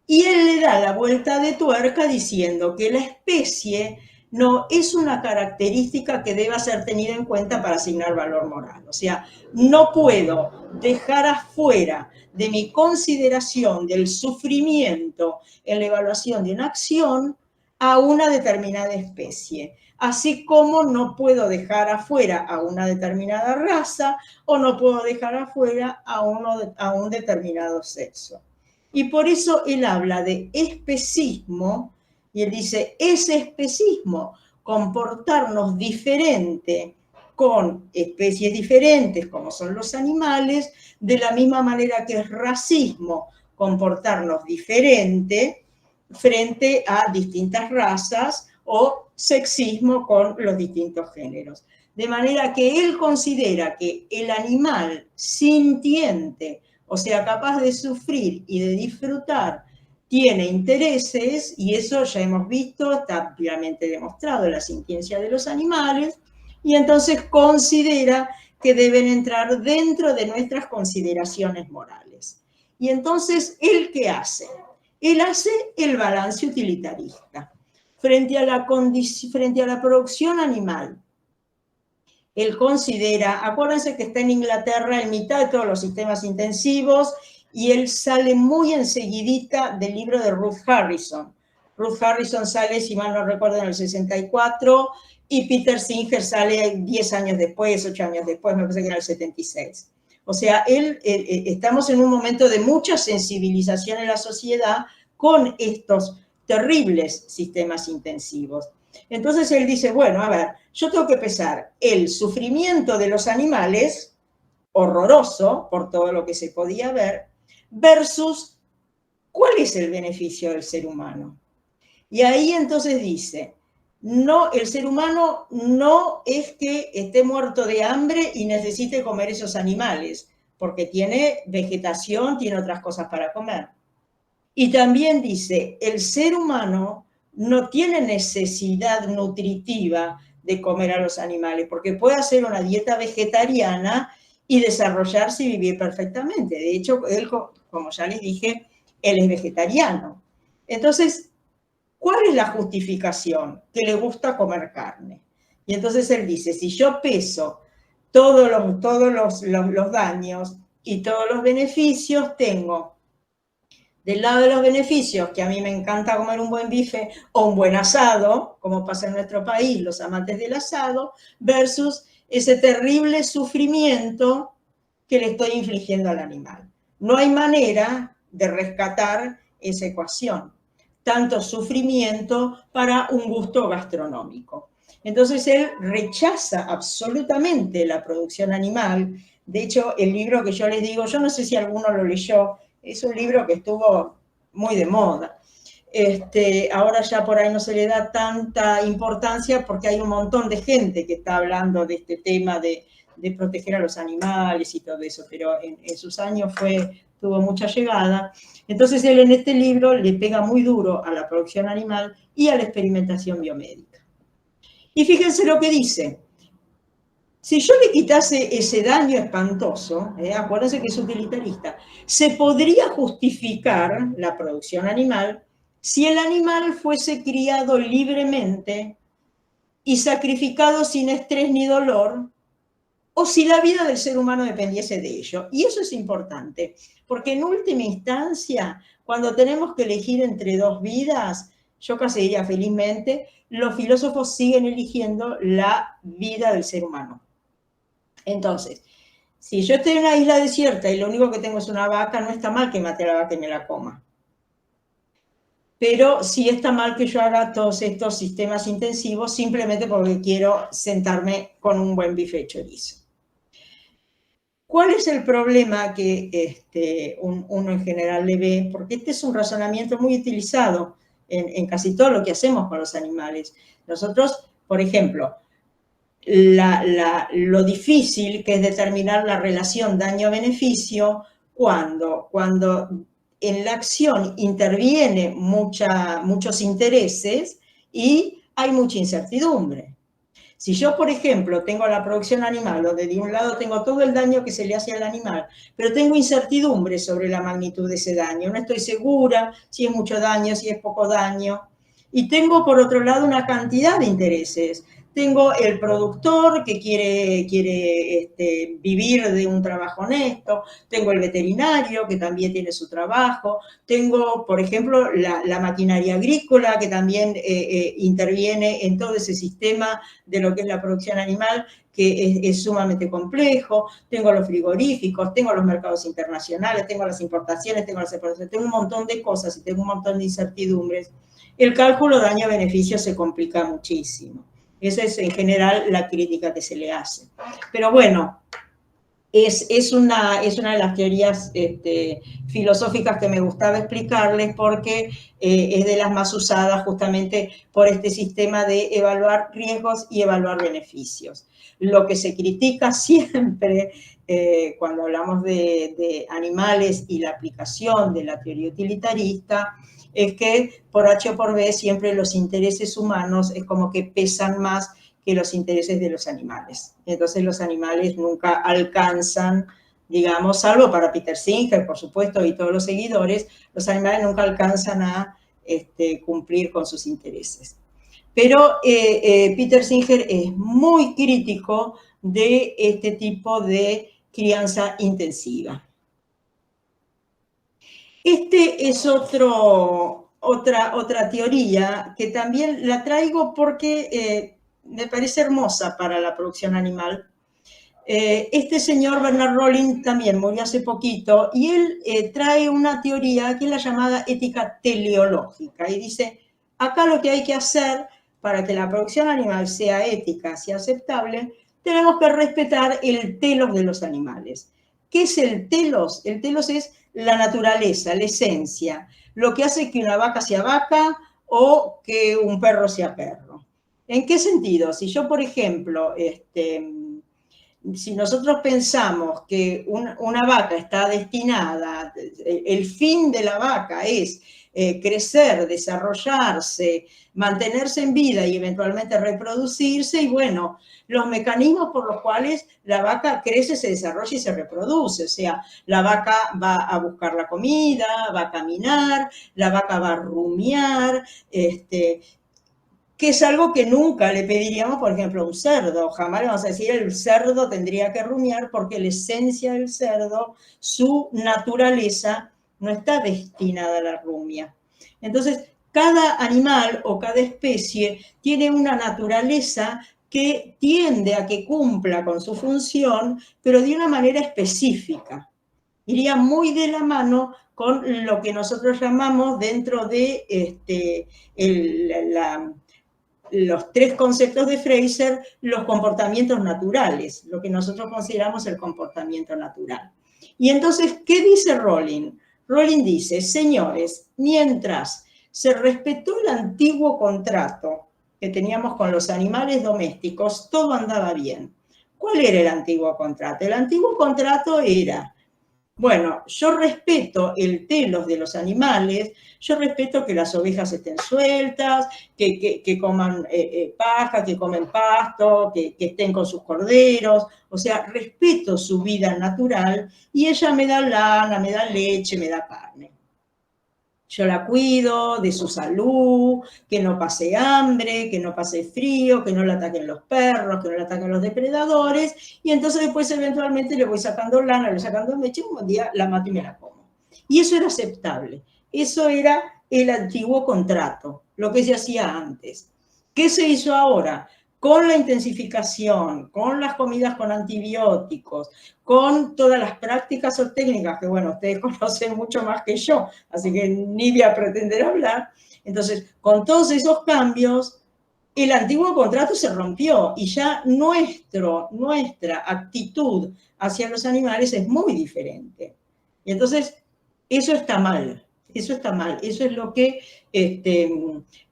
Y él le da la vuelta de tuerca diciendo que la especie no es una característica que deba ser tenida en cuenta para asignar valor moral. O sea, no puedo dejar afuera de mi consideración del sufrimiento en la evaluación de una acción a una determinada especie. Así como no puedo dejar afuera a una determinada raza o no puedo dejar afuera a un determinado sexo. Y por eso él habla de especismo, y él dice, ese especismo, comportarnos diferente con especies diferentes, como son los animales, de la misma manera que es racismo, comportarnos diferente frente a distintas razas, o sexismo con los distintos géneros. De manera que él considera que el animal sintiente, o sea, capaz de sufrir y de disfrutar, tiene intereses, y eso ya hemos visto, está ampliamente demostrado, la sintiencia de los animales, y entonces considera que deben entrar dentro de nuestras consideraciones morales. Y entonces, ¿él qué hace? Él hace el balance utilitarista. Frente a la producción animal, él considera, acuérdense que está en Inglaterra en mitad de todos los sistemas intensivos, y él sale muy enseguidita del libro de Ruth Harrison. Ruth Harrison sale, si mal no recuerdo, en el 64, y Peter Singer sale 10 años después, 8 años después, me parece que en el 76. O sea, estamos en un momento de mucha sensibilización en la sociedad con estos terribles sistemas intensivos. Entonces él dice, bueno, a ver, yo tengo que pesar el sufrimiento de los animales horroroso por todo lo que se podía ver, versus cuál es el beneficio del ser humano. Y ahí entonces dice, no, el ser humano no es que esté muerto de hambre y necesite comer esos animales, porque tiene vegetación, tiene otras cosas para comer. Y también dice, el ser humano no tiene necesidad nutritiva de comer a los animales, porque puede hacer una dieta vegetariana y desarrollarse y vivir perfectamente. De hecho, él, como ya les dije, él es vegetariano. Entonces, ¿cuál es la justificación? Que le gusta comer carne. Y entonces él dice, si yo peso todos los daños y todos los beneficios, tengo del lado de los beneficios, que a mí me encanta comer un buen bife o un buen asado, como pasa en nuestro país, los amantes del asado, versus ese terrible sufrimiento que le estoy infligiendo al animal. No hay manera de rescatar esa ecuación. Tanto sufrimiento para un gusto gastronómico. Entonces él rechaza absolutamente la producción animal. De hecho, el libro que yo les digo, yo no sé si alguno lo leyó, es un libro que estuvo muy de moda. Ahora ya por ahí no se le da tanta importancia porque hay un montón de gente que está hablando de este tema de proteger a los animales y todo eso, pero en sus años tuvo mucha llegada. Entonces él en este libro le pega muy duro a la producción animal y a la experimentación biomédica. Y fíjense lo que dice. Si yo le quitase ese daño espantoso, acuérdense que es utilitarista, se podría justificar la producción animal si el animal fuese criado libremente y sacrificado sin estrés ni dolor, o si la vida del ser humano dependiese de ello. Y eso es importante, porque en última instancia, cuando tenemos que elegir entre dos vidas, yo casi diría felizmente, los filósofos siguen eligiendo la vida del ser humano. Entonces, si yo estoy en una isla desierta y lo único que tengo es una vaca, no está mal que mate a la vaca y me la coma. Pero sí está mal que yo haga todos estos sistemas intensivos simplemente porque quiero sentarme con un buen bife de chorizo. ¿Cuál es el problema que uno en general le ve? Porque este es un razonamiento muy utilizado en casi todo lo que hacemos con los animales. Nosotros, por ejemplo, lo difícil que es determinar la relación daño-beneficio cuando en la acción interviene muchos intereses y hay mucha incertidumbre. Si yo, por ejemplo, tengo la producción animal, donde de un lado tengo todo el daño que se le hace al animal, pero tengo incertidumbre sobre la magnitud de ese daño, no estoy segura si es mucho daño, si es poco daño, y tengo, por otro lado, una cantidad de intereses. Tengo el productor que quiere vivir de un trabajo honesto, tengo el veterinario que también tiene su trabajo, tengo, por ejemplo, la maquinaria agrícola que también interviene en todo ese sistema de lo que es la producción animal, que es sumamente complejo, tengo los frigoríficos, tengo los mercados internacionales, tengo las importaciones, tengo las exportaciones, tengo un montón de cosas y tengo un montón de incertidumbres. El cálculo daño-beneficio se complica muchísimo. Esa es en general la crítica que se le hace. Pero bueno, es una de las teorías filosóficas que me gustaba explicarles porque es de las más usadas justamente por este sistema de evaluar riesgos y evaluar beneficios. Lo que se critica siempre cuando hablamos de animales y la aplicación de la teoría utilitarista es que por H o por B siempre los intereses humanos es como que pesan más que los intereses de los animales. Entonces los animales nunca alcanzan, digamos, salvo para Peter Singer, por supuesto, y todos los seguidores, los animales nunca alcanzan a cumplir con sus intereses. Pero Peter Singer es muy crítico de este tipo de crianza intensiva. Es otra teoría que también la traigo porque me parece hermosa para la producción animal. Este señor Bernard Rolling también murió hace poquito y él trae una teoría que es la llamada ética teleológica y dice, acá lo que hay que hacer para que la producción animal sea ética, sea aceptable, tenemos que respetar el telos de los animales. ¿Qué es el telos? El telos es la naturaleza, la esencia, lo que hace que una vaca sea vaca o que un perro sea perro. ¿En qué sentido? Si yo, por ejemplo, si nosotros pensamos que una vaca está destinada, el fin de la vaca es crecer, desarrollarse, mantenerse en vida y eventualmente reproducirse, y bueno, los mecanismos por los cuales la vaca crece, se desarrolla y se reproduce. O sea, la vaca va a buscar la comida, va a caminar, la vaca va a rumiar, que es algo que nunca le pediríamos, por ejemplo, a un cerdo. Jamás le vamos a decir el cerdo tendría que rumiar, porque la esencia del cerdo, su naturaleza, no está destinada a la rumia. Entonces, cada animal o cada especie tiene una naturaleza que tiende a que cumpla con su función, pero de una manera específica. Iría muy de la mano con lo que nosotros llamamos dentro de los 3 conceptos de Fraser, los comportamientos naturales, lo que nosotros consideramos el comportamiento natural. Y entonces, ¿qué dice Rowling? Rowling dice, señores, mientras se respetó el antiguo contrato que teníamos con los animales domésticos, todo andaba bien. ¿Cuál era el antiguo contrato? El antiguo contrato era, bueno, yo respeto el telos de los animales, yo respeto que las ovejas estén sueltas, que coman paja, que comen pasto, que estén con sus corderos, o sea, respeto su vida natural y ella me da lana, me da leche, me da carne. Yo la cuido de su salud, que no pase hambre, que no pase frío, que no la ataquen los perros, que no la ataquen los depredadores, y entonces después eventualmente le voy sacando lana, le voy sacando leche, y un día la mato y me la como. Y eso era aceptable. Eso era el antiguo contrato, lo que se hacía antes. ¿Qué se hizo ahora? Con la intensificación, con las comidas con antibióticos, con todas las prácticas o técnicas que, bueno, ustedes conocen mucho más que yo, así que ni voy a pretender hablar. Entonces, con todos esos cambios, el antiguo contrato se rompió y ya nuestra actitud hacia los animales es muy diferente. Y entonces, eso está mal. Eso está mal. Eso es lo que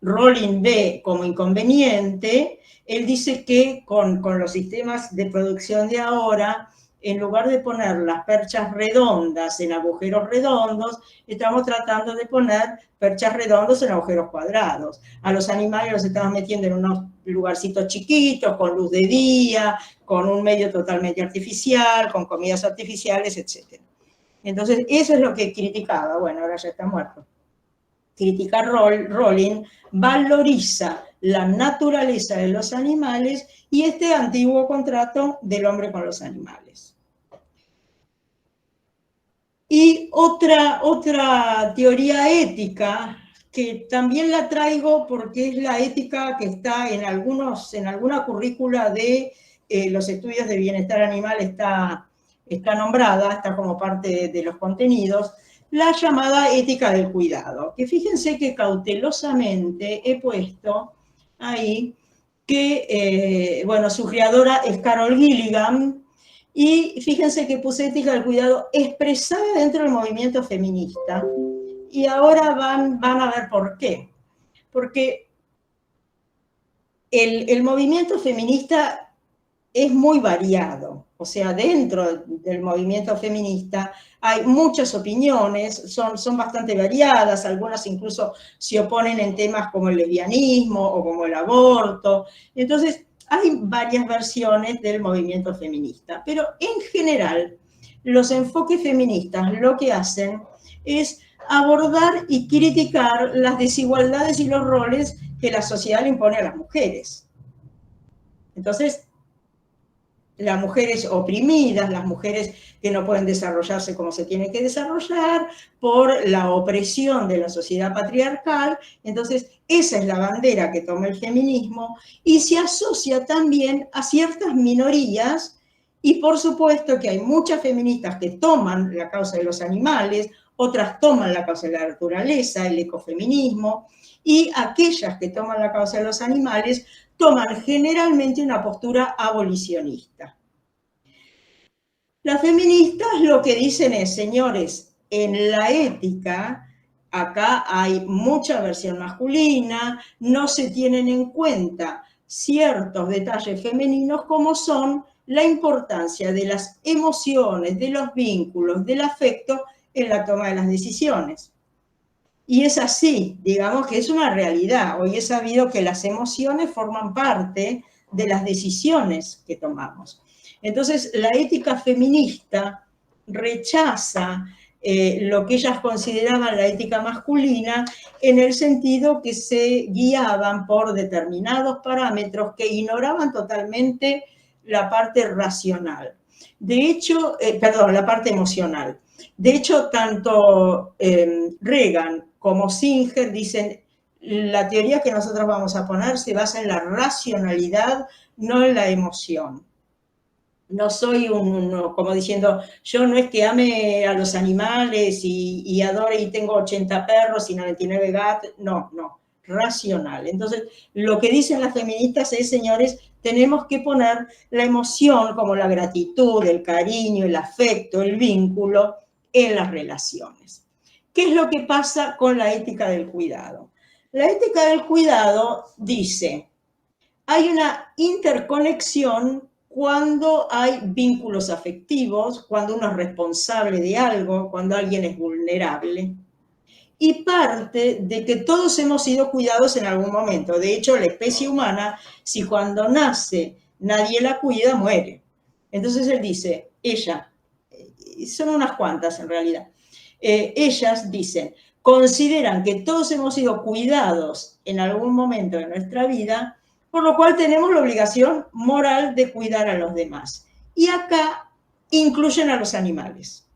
Rowling ve como inconveniente. Él dice que con los sistemas de producción de ahora, en lugar de poner las perchas redondas en agujeros redondos, estamos tratando de poner perchas redondas en agujeros cuadrados. A los animales los estamos metiendo en unos lugarcitos chiquitos, con luz de día, con un medio totalmente artificial, con comidas artificiales, etc. Entonces, eso es lo que criticaba. Bueno, ahora ya está muerto. Criticar Rowling valoriza la naturaleza de los animales y este antiguo contrato del hombre con los animales. Y otra teoría ética, que también la traigo porque es la ética que está en alguna currícula de los estudios de bienestar animal, está nombrada, está como parte de los contenidos, la llamada ética del cuidado, que fíjense que cautelosamente he puesto ahí que, bueno, su creadora es Carol Gilligan, y fíjense que puse ética del cuidado expresada dentro del movimiento feminista, y ahora van a ver por qué. Porque el movimiento feminista es muy variado. O sea, dentro del movimiento feminista hay muchas opiniones, son bastante variadas, algunas incluso se oponen en temas como el lesbianismo o como el aborto. Entonces, hay varias versiones del movimiento feminista, pero en general, los enfoques feministas lo que hacen es abordar y criticar las desigualdades y los roles que la sociedad le impone a las mujeres. Entonces, las mujeres oprimidas, las mujeres que no pueden desarrollarse como se tienen que desarrollar por la opresión de la sociedad patriarcal. Entonces, esa es la bandera que toma el feminismo y se asocia también a ciertas minorías, y por supuesto que hay muchas feministas que toman la causa de los animales, otras toman la causa de la naturaleza, el ecofeminismo, y aquellas que toman la causa de los animales toman generalmente una postura abolicionista. Las feministas lo que dicen es, señores, en la ética, acá hay mucha versión masculina, no se tienen en cuenta ciertos detalles femeninos como son la importancia de las emociones, de los vínculos, del afecto en la toma de las decisiones. Y es así, digamos que es una realidad. Hoy he sabido que las emociones forman parte de las decisiones que tomamos. Entonces, la ética feminista rechaza lo que ellas consideraban la ética masculina en el sentido que se guiaban por determinados parámetros que ignoraban totalmente la parte racional. De hecho, la parte emocional. De hecho, tanto Reagan como Singer dicen, la teoría que nosotros vamos a poner se basa en la racionalidad, no en la emoción. No soy como diciendo, yo no es que ame a los animales y adore y tengo 80 perros y 99 gatos, no, racional. Entonces, lo que dicen las feministas es, señores, tenemos que poner la emoción como la gratitud, el cariño, el afecto, el vínculo en las relaciones. ¿Qué es lo que pasa con la ética del cuidado? La ética del cuidado dice, hay una interconexión cuando hay vínculos afectivos, cuando uno es responsable de algo, cuando alguien es vulnerable. Y parte de que todos hemos sido cuidados en algún momento. De hecho, la especie humana, si cuando nace nadie la cuida, muere. Entonces él dice, son unas cuantas en realidad, ellas dicen, consideran que todos hemos sido cuidados en algún momento de nuestra vida, por lo cual tenemos la obligación moral de cuidar a los demás. Y acá incluyen a los animales.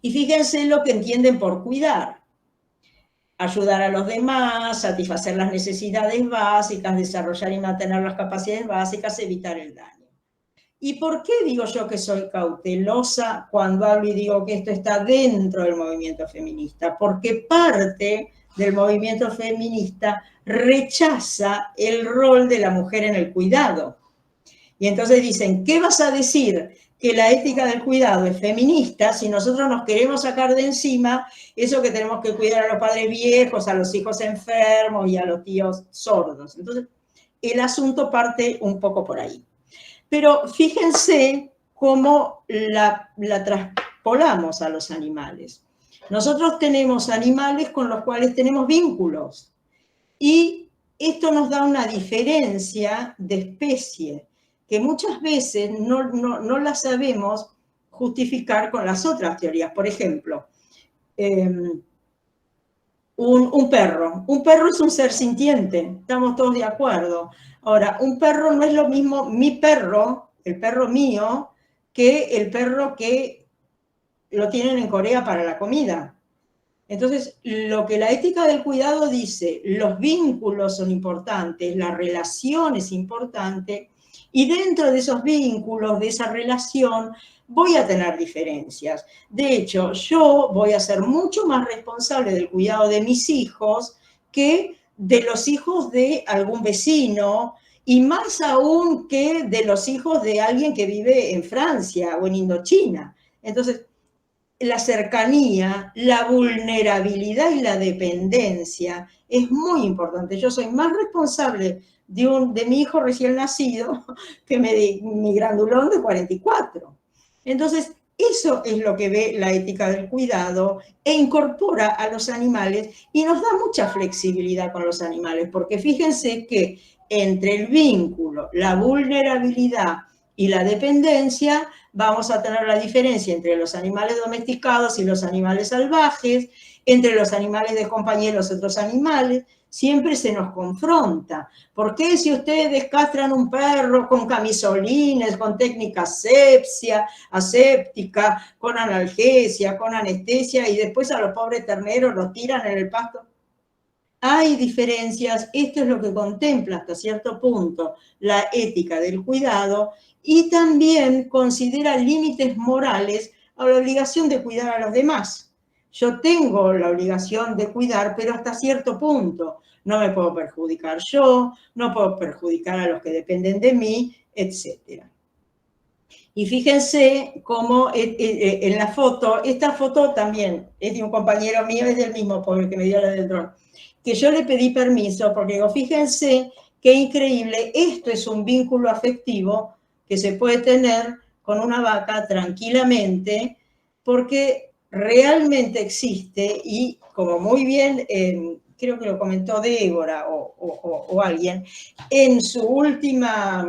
Y fíjense lo que entienden por cuidar. Ayudar a los demás, satisfacer las necesidades básicas, desarrollar y mantener las capacidades básicas, evitar el daño. ¿Y por qué digo yo que soy cautelosa cuando hablo y digo que esto está dentro del movimiento feminista? Porque parte del movimiento feminista rechaza el rol de la mujer en el cuidado. Y entonces dicen, ¿qué vas a decir que la ética del cuidado es feminista si nosotros nos queremos sacar de encima eso que tenemos que cuidar a los padres viejos, a los hijos enfermos y a los tíos sordos? Entonces, el asunto parte un poco por ahí. Pero fíjense cómo la traspolamos a los animales. Nosotros tenemos animales con los cuales tenemos vínculos. Y esto nos da una diferencia de especie que muchas veces no la sabemos justificar con las otras teorías. Por ejemplo, un perro. Un perro es un ser sintiente, estamos todos de acuerdo. Ahora, un perro no es lo mismo mi perro, el perro mío, que el perro que lo tienen en Corea para la comida. Entonces, lo que la ética del cuidado dice, los vínculos son importantes, la relación es importante, y dentro de esos vínculos, de esa relación, voy a tener diferencias. De hecho, yo voy a ser mucho más responsable del cuidado de mis hijos que de los hijos de algún vecino, y más aún que de los hijos de alguien que vive en Francia o en Indochina. Entonces, la cercanía, la vulnerabilidad y la dependencia es muy importante. Yo soy más responsable de mi hijo recién nacido que mi grandulón de 44. Entonces, eso es lo que ve la ética del cuidado e incorpora a los animales y nos da mucha flexibilidad con los animales, porque fíjense que entre el vínculo, la vulnerabilidad y la dependencia, vamos a tener la diferencia entre los animales domesticados y los animales salvajes, entre los animales de compañía y los otros animales, siempre se nos confronta. ¿Por qué si ustedes castran un perro con camisolines, con técnica aséptica, con analgesia, con anestesia, y después a los pobres terneros los tiran en el pasto? Hay diferencias, esto es lo que contempla hasta cierto punto la ética del cuidado, y también considera límites morales a la obligación de cuidar a los demás. Yo tengo la obligación de cuidar, pero hasta cierto punto. No me puedo perjudicar yo, no puedo perjudicar a los que dependen de mí, etc. Y fíjense cómo en la foto, esta foto también es de un compañero mío, es del mismo pobre que me dio la del dron, que yo le pedí permiso porque digo, fíjense qué increíble, esto es un vínculo afectivo que se puede tener con una vaca tranquilamente, porque realmente existe y como muy bien, creo que lo comentó Débora o alguien, en su última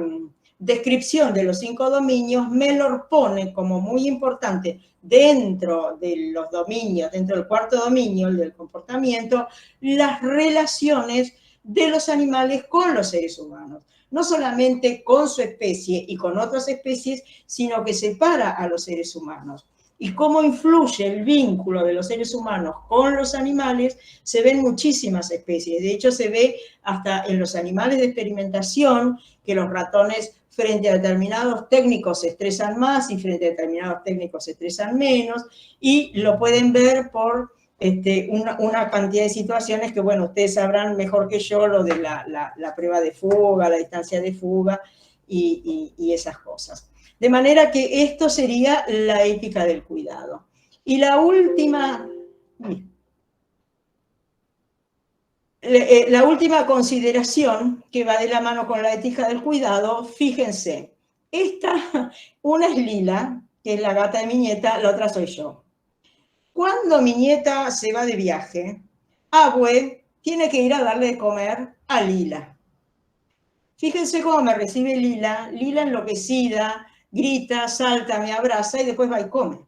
descripción de los 5 dominios, Mellor pone como muy importante dentro de los dominios, dentro del cuarto dominio, el del comportamiento, las relaciones de los animales con los seres humanos. No solamente con su especie y con otras especies, sino que separa a los seres humanos. Y cómo influye el vínculo de los seres humanos con los animales, se ven muchísimas especies. De hecho, se ve hasta en los animales de experimentación que los ratones frente a determinados técnicos se estresan más y frente a determinados técnicos se estresan menos, y lo pueden ver por una cantidad de situaciones que, bueno, ustedes sabrán mejor que yo lo de la prueba de fuga, la distancia de fuga y esas cosas. De manera que esto sería la ética del cuidado. Y la última consideración que va de la mano con la ética del cuidado, fíjense, una es Lila, que es la gata de mi nieta, la otra soy yo. Cuando mi nieta se va de viaje, Abue tiene que ir a darle de comer a Lila. Fíjense cómo me recibe Lila, Lila enloquecida, grita, salta, me abraza y después va y come.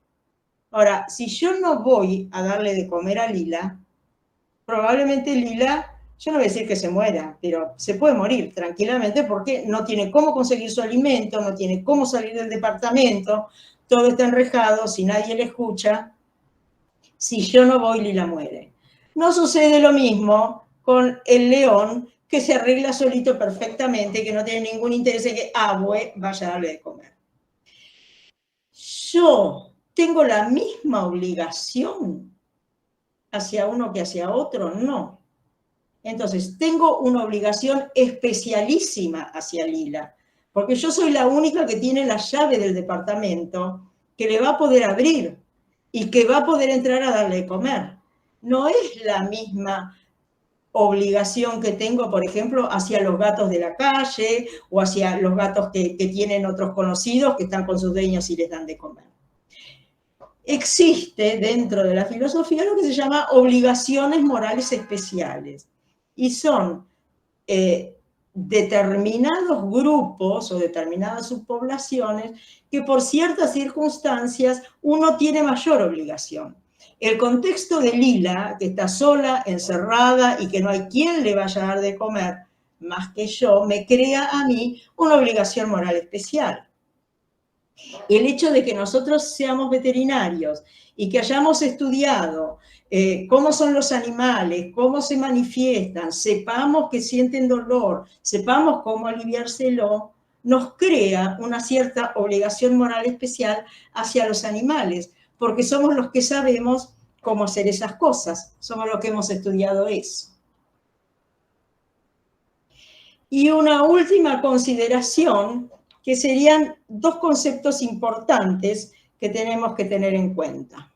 Ahora, si yo no voy a darle de comer a Lila, probablemente Lila, yo no voy a decir que se muera, pero se puede morir tranquilamente porque no tiene cómo conseguir su alimento, no tiene cómo salir del departamento, todo está enrejado, si nadie le escucha. Si yo no voy, Lila muere. No sucede lo mismo con el león, que se arregla solito perfectamente, que no tiene ningún interés en que Abue vaya a darle de comer. Yo tengo la misma obligación hacia uno que hacia otro, no. Entonces, tengo una obligación especialísima hacia Lila, porque yo soy la única que tiene la llave del departamento, que le va a poder abrir y que va a poder entrar a darle de comer. No es la misma obligación que tengo, por ejemplo, hacia los gatos de la calle o hacia los gatos que tienen otros conocidos que están con sus dueños y les dan de comer. Existe dentro de la filosofía lo que se llama obligaciones morales especiales, y son determinados grupos o determinadas subpoblaciones que por ciertas circunstancias uno tiene mayor obligación. El contexto de Lila, que está sola, encerrada y que no hay quien le vaya a dar de comer más que yo, me crea a mí una obligación moral especial. El hecho de que nosotros seamos veterinarios y que hayamos estudiado cómo son los animales, cómo se manifiestan, sepamos que sienten dolor, sepamos cómo aliviárselo, nos crea una cierta obligación moral especial hacia los animales, porque somos los que sabemos cómo hacer esas cosas, somos los que hemos estudiado eso. Y una última consideración, que serían dos conceptos importantes que tenemos que tener en cuenta.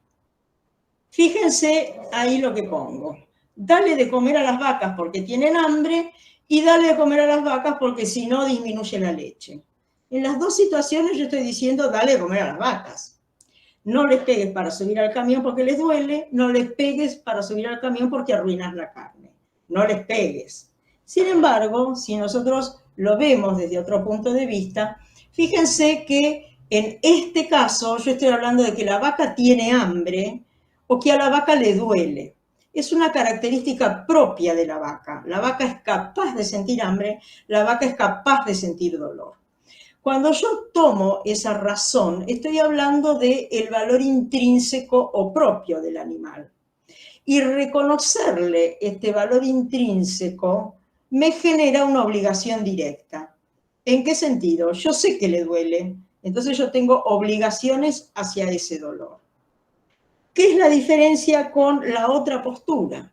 Fíjense ahí lo que pongo. Dale de comer a las vacas porque tienen hambre y dale de comer a las vacas porque si no disminuye la leche. En las dos situaciones yo estoy diciendo dale de comer a las vacas. No les pegues para subir al camión porque les duele, no les pegues para subir al camión porque arruinas la carne. No les pegues. Sin embargo, si nosotros lo vemos desde otro punto de vista, fíjense que en este caso yo estoy hablando de que la vaca tiene hambre o que a la vaca le duele. Es una característica propia de la vaca. La vaca es capaz de sentir hambre, la vaca es capaz de sentir dolor. Cuando yo tomo esa razón, estoy hablando del valor intrínseco o propio del animal. Y reconocerle este valor intrínseco me genera una obligación directa. ¿En qué sentido? Yo sé que le duele, entonces yo tengo obligaciones hacia ese dolor. ¿Qué es la diferencia con la otra postura?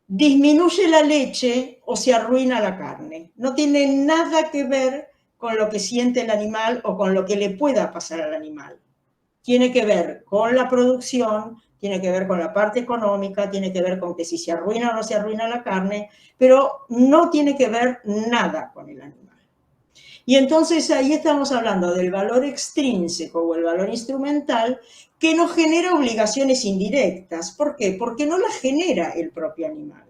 Disminuye la leche o se arruina la carne. No tiene nada que ver con lo que siente el animal o con lo que le pueda pasar al animal. Tiene que ver con la producción, tiene que ver con la parte económica, tiene que ver con que si se arruina o no se arruina la carne, pero no tiene que ver nada con el animal. Y entonces ahí estamos hablando del valor extrínseco o el valor instrumental que nos genera obligaciones indirectas. ¿Por qué? Porque no las genera el propio animal.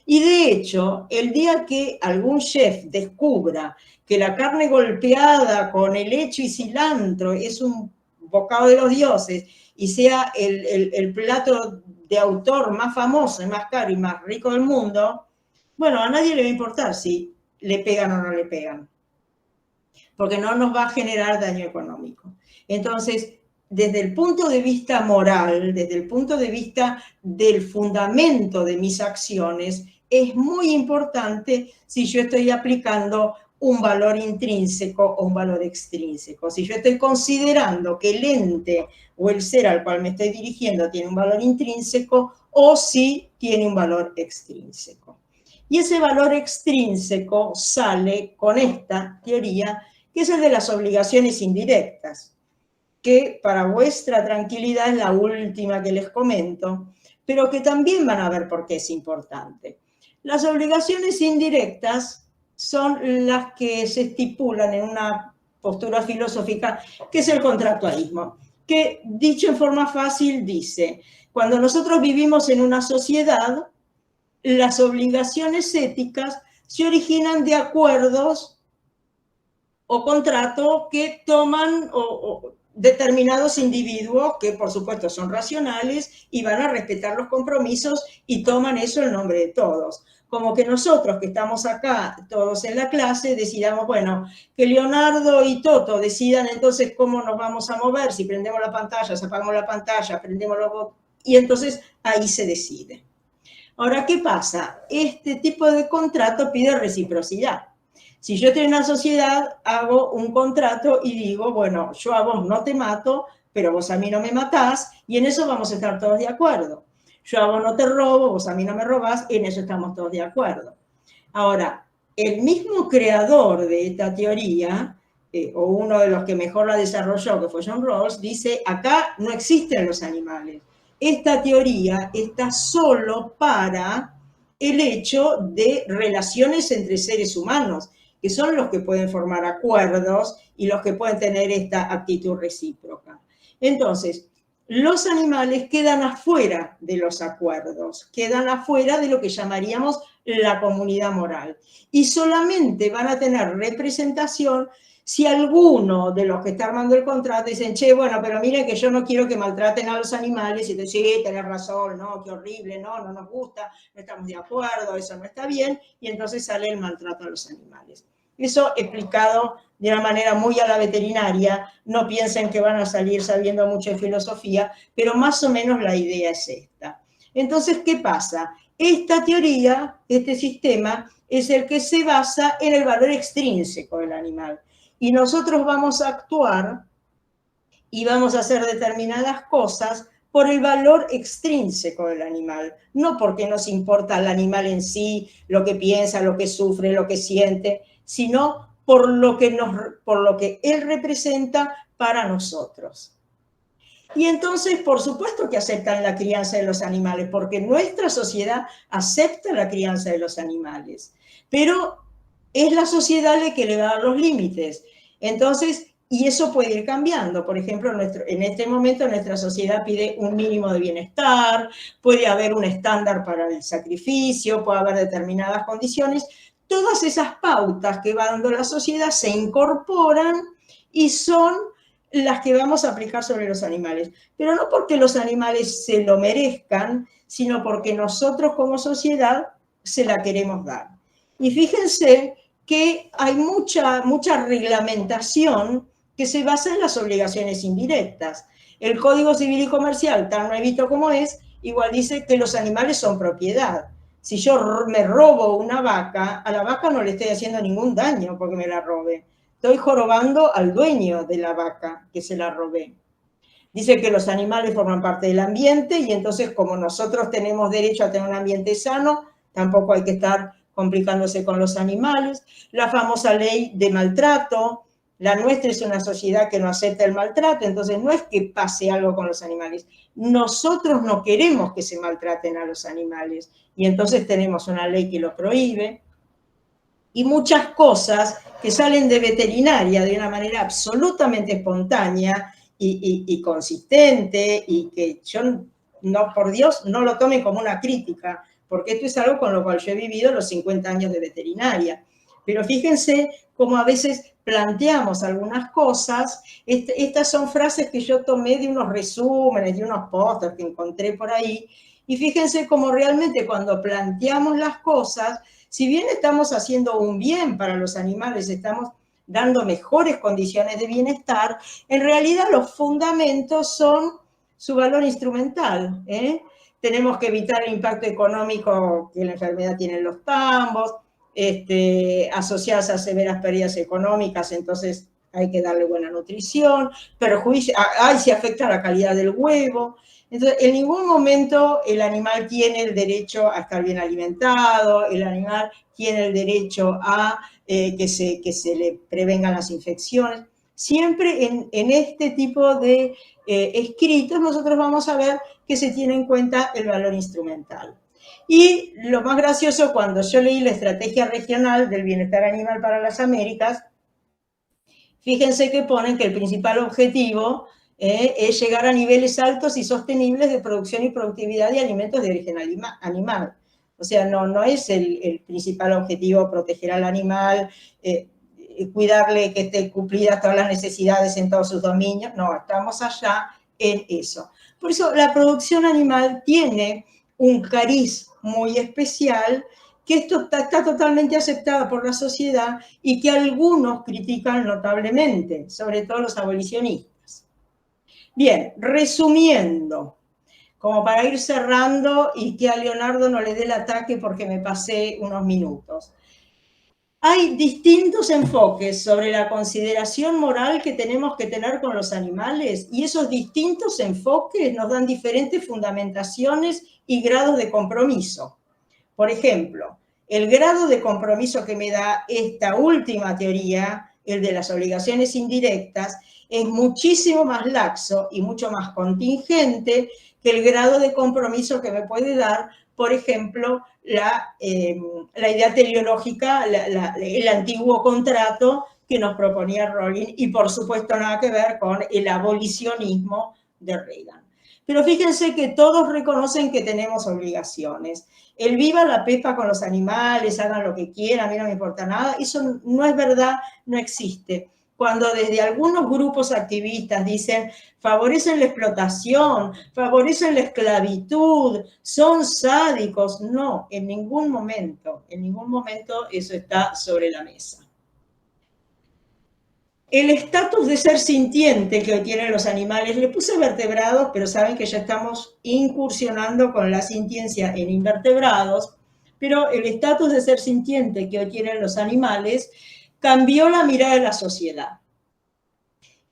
Y de hecho, el día que algún chef descubra que la carne golpeada con helecho y cilantro es un bocado de los dioses y sea el plato de autor más famoso y más caro y más rico del mundo, bueno, a nadie le va a importar si le pegan o no le pegan, porque no nos va a generar daño económico. Entonces, desde el punto de vista moral, desde el punto de vista del fundamento de mis acciones, es muy importante si yo estoy aplicando un valor intrínseco o un valor extrínseco. Si yo estoy considerando que el ente o el ser al cual me estoy dirigiendo tiene un valor intrínseco o si tiene un valor extrínseco. Y ese valor extrínseco sale con esta teoría, que es el de las obligaciones indirectas, que para vuestra tranquilidad es la última que les comento, pero que también van a ver por qué es importante. Las obligaciones indirectas son las que se estipulan en una postura filosófica, que es el contractualismo, que dicho en forma fácil dice, cuando nosotros vivimos en una sociedad, las obligaciones éticas se originan de acuerdos o contratos que toman determinados individuos que por supuesto son racionales y van a respetar los compromisos y toman eso en nombre de todos. Como que nosotros que estamos acá todos en la clase decidamos, bueno, que Leonardo y Toto decidan entonces cómo nos vamos a mover, si prendemos la pantalla, si apagamos la pantalla, prendemos los botones, y entonces ahí se decide. Ahora, ¿qué pasa? Este tipo de contrato pide reciprocidad. Si yo estoy en una sociedad, hago un contrato y digo, bueno, yo a vos no te mato, pero vos a mí no me matás, y en eso vamos a estar todos de acuerdo. Yo a vos no te robo, vos a mí no me robás, y en eso estamos todos de acuerdo. Ahora, el mismo creador de esta teoría, o uno de los que mejor la desarrolló, que fue John Rawls, dice, acá no existen los animales. Esta teoría está solo para el hecho de relaciones entre seres humanos, que son los que pueden formar acuerdos y los que pueden tener esta actitud recíproca. Entonces, los animales quedan afuera de los acuerdos, quedan afuera de lo que llamaríamos la comunidad moral. Y solamente van a tener representación si alguno de los que está armando el contrato dicen, che, bueno, pero miren que yo no quiero que maltraten a los animales, y te dicen, sí, tenés razón, no, qué horrible, no nos gusta, no estamos de acuerdo, eso no está bien, y entonces sale el maltrato a los animales. Eso explicado de una manera muy a la veterinaria, no piensen que van a salir sabiendo mucho de filosofía, pero más o menos la idea es esta. Entonces, ¿qué pasa? Esta teoría, este sistema, es el que se basa en el valor extrínseco del animal. Y nosotros vamos a actuar y vamos a hacer determinadas cosas por el valor extrínseco del animal, no porque nos importa el animal en sí, lo que piensa, lo que sufre, lo que siente, sino por lo que él representa para nosotros. Y entonces, por supuesto que aceptan la crianza de los animales, porque nuestra sociedad acepta la crianza de los animales, pero es la sociedad la que le va a dar los límites. Entonces, y eso puede ir cambiando. Por ejemplo, en este momento nuestra sociedad pide un mínimo de bienestar, puede haber un estándar para el sacrificio, puede haber determinadas condiciones. Todas esas pautas que va dando la sociedad se incorporan y son las que vamos a aplicar sobre los animales. Pero no porque los animales se lo merezcan, sino porque nosotros como sociedad se la queremos dar. Y fíjense que hay mucha reglamentación que se basa en las obligaciones indirectas. El Código Civil y Comercial, tan nuevito como es, igual dice que los animales son propiedad. Si yo me robo una vaca, a la vaca no le estoy haciendo ningún daño porque me la robe. Estoy jorobando al dueño de la vaca que se la robé. Dice que los animales forman parte del ambiente y entonces como nosotros tenemos derecho a tener un ambiente sano, tampoco hay que estar complicándose con los animales. La famosa ley de maltrato, la nuestra es una sociedad que no acepta el maltrato, entonces no es que pase algo con los animales. Nosotros no queremos que se maltraten a los animales y entonces tenemos una ley que lo prohíbe. Y muchas cosas que salen de veterinaria de una manera absolutamente espontánea y consistente y que yo, no, por Dios, no lo tomen como una crítica, porque esto es algo con lo cual yo he vivido los 50 años de veterinaria. Pero fíjense cómo a veces planteamos algunas cosas. Estas son frases que yo tomé de unos resúmenes, de unos pósters que encontré por ahí, y fíjense cómo realmente cuando planteamos las cosas, si bien estamos haciendo un bien para los animales, estamos dando mejores condiciones de bienestar, en realidad los fundamentos son su valor instrumental. Tenemos que evitar el impacto económico que la enfermedad tiene en los tambos, asociadas a severas pérdidas económicas, entonces hay que darle buena nutrición, perjuicio, se afecta la calidad del huevo. Entonces, en ningún momento el animal tiene el derecho a estar bien alimentado, el animal tiene el derecho a que se le prevengan las infecciones. Siempre en este tipo de escritos nosotros vamos a ver que se tiene en cuenta el valor instrumental. Y lo más gracioso, cuando yo leí la Estrategia Regional del Bienestar Animal para las Américas, fíjense que ponen que el principal objetivo es llegar a niveles altos y sostenibles de producción y productividad de alimentos de origen animal. O sea, no es el principal objetivo proteger al animal, cuidarle que esté cumplidas todas las necesidades en todos sus dominios. No, estamos allá en eso. Por eso la producción animal tiene un cariz muy especial, que esto está totalmente aceptado por la sociedad y que algunos critican notablemente, sobre todo los abolicionistas. Bien, resumiendo, como para ir cerrando y que a Leonardo no le dé el ataque porque me pasé unos minutos. Hay distintos enfoques sobre la consideración moral que tenemos que tener con los animales y esos distintos enfoques nos dan diferentes fundamentaciones y grados de compromiso. Por ejemplo, el grado de compromiso que me da esta última teoría, el de las obligaciones indirectas, es muchísimo más laxo y mucho más contingente que el grado de compromiso que me puede dar, por ejemplo, la idea teleológica, el antiguo contrato que nos proponía Rowling y, por supuesto, nada que ver con el abolicionismo de Reagan. Pero fíjense que todos reconocen que tenemos obligaciones. El viva la pepa con los animales, hagan lo que quieran, a mí no me importa nada, eso no es verdad, no existe. Cuando desde algunos grupos activistas dicen favorecen la explotación, favorecen la esclavitud, son sádicos, no, en ningún momento eso está sobre la mesa. El estatus de ser sintiente que hoy tienen los animales, le puse vertebrados, pero saben que ya estamos incursionando con la sintiencia en invertebrados, pero el estatus de ser sintiente que hoy tienen los animales cambió la mirada de la sociedad.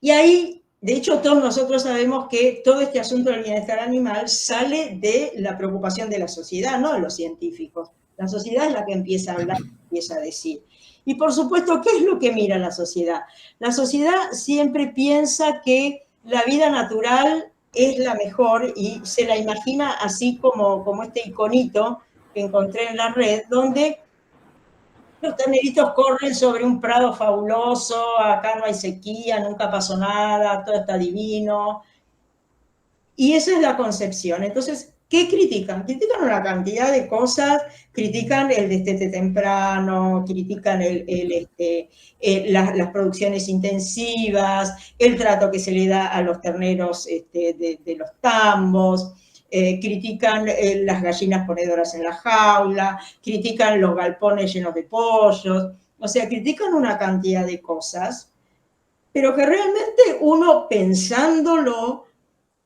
Y ahí, de hecho, todos nosotros sabemos que todo este asunto del bienestar animal sale de la preocupación de la sociedad, no de los científicos. La sociedad es la que empieza a hablar, empieza a decir. Y por supuesto, ¿qué es lo que mira la sociedad? La sociedad siempre piensa que la vida natural es la mejor y se la imagina así como este iconito que encontré en la red, donde los terneritos corren sobre un prado fabuloso, acá no hay sequía, nunca pasó nada, todo está divino. Y esa es la concepción. Entonces, ¿qué critican? Critican una cantidad de cosas, critican el destete temprano, critican las producciones intensivas, el trato que se le da a los terneros de los tambos, critican las gallinas ponedoras en la jaula, critican los galpones llenos de pollos, o sea, critican una cantidad de cosas, pero que realmente uno pensándolo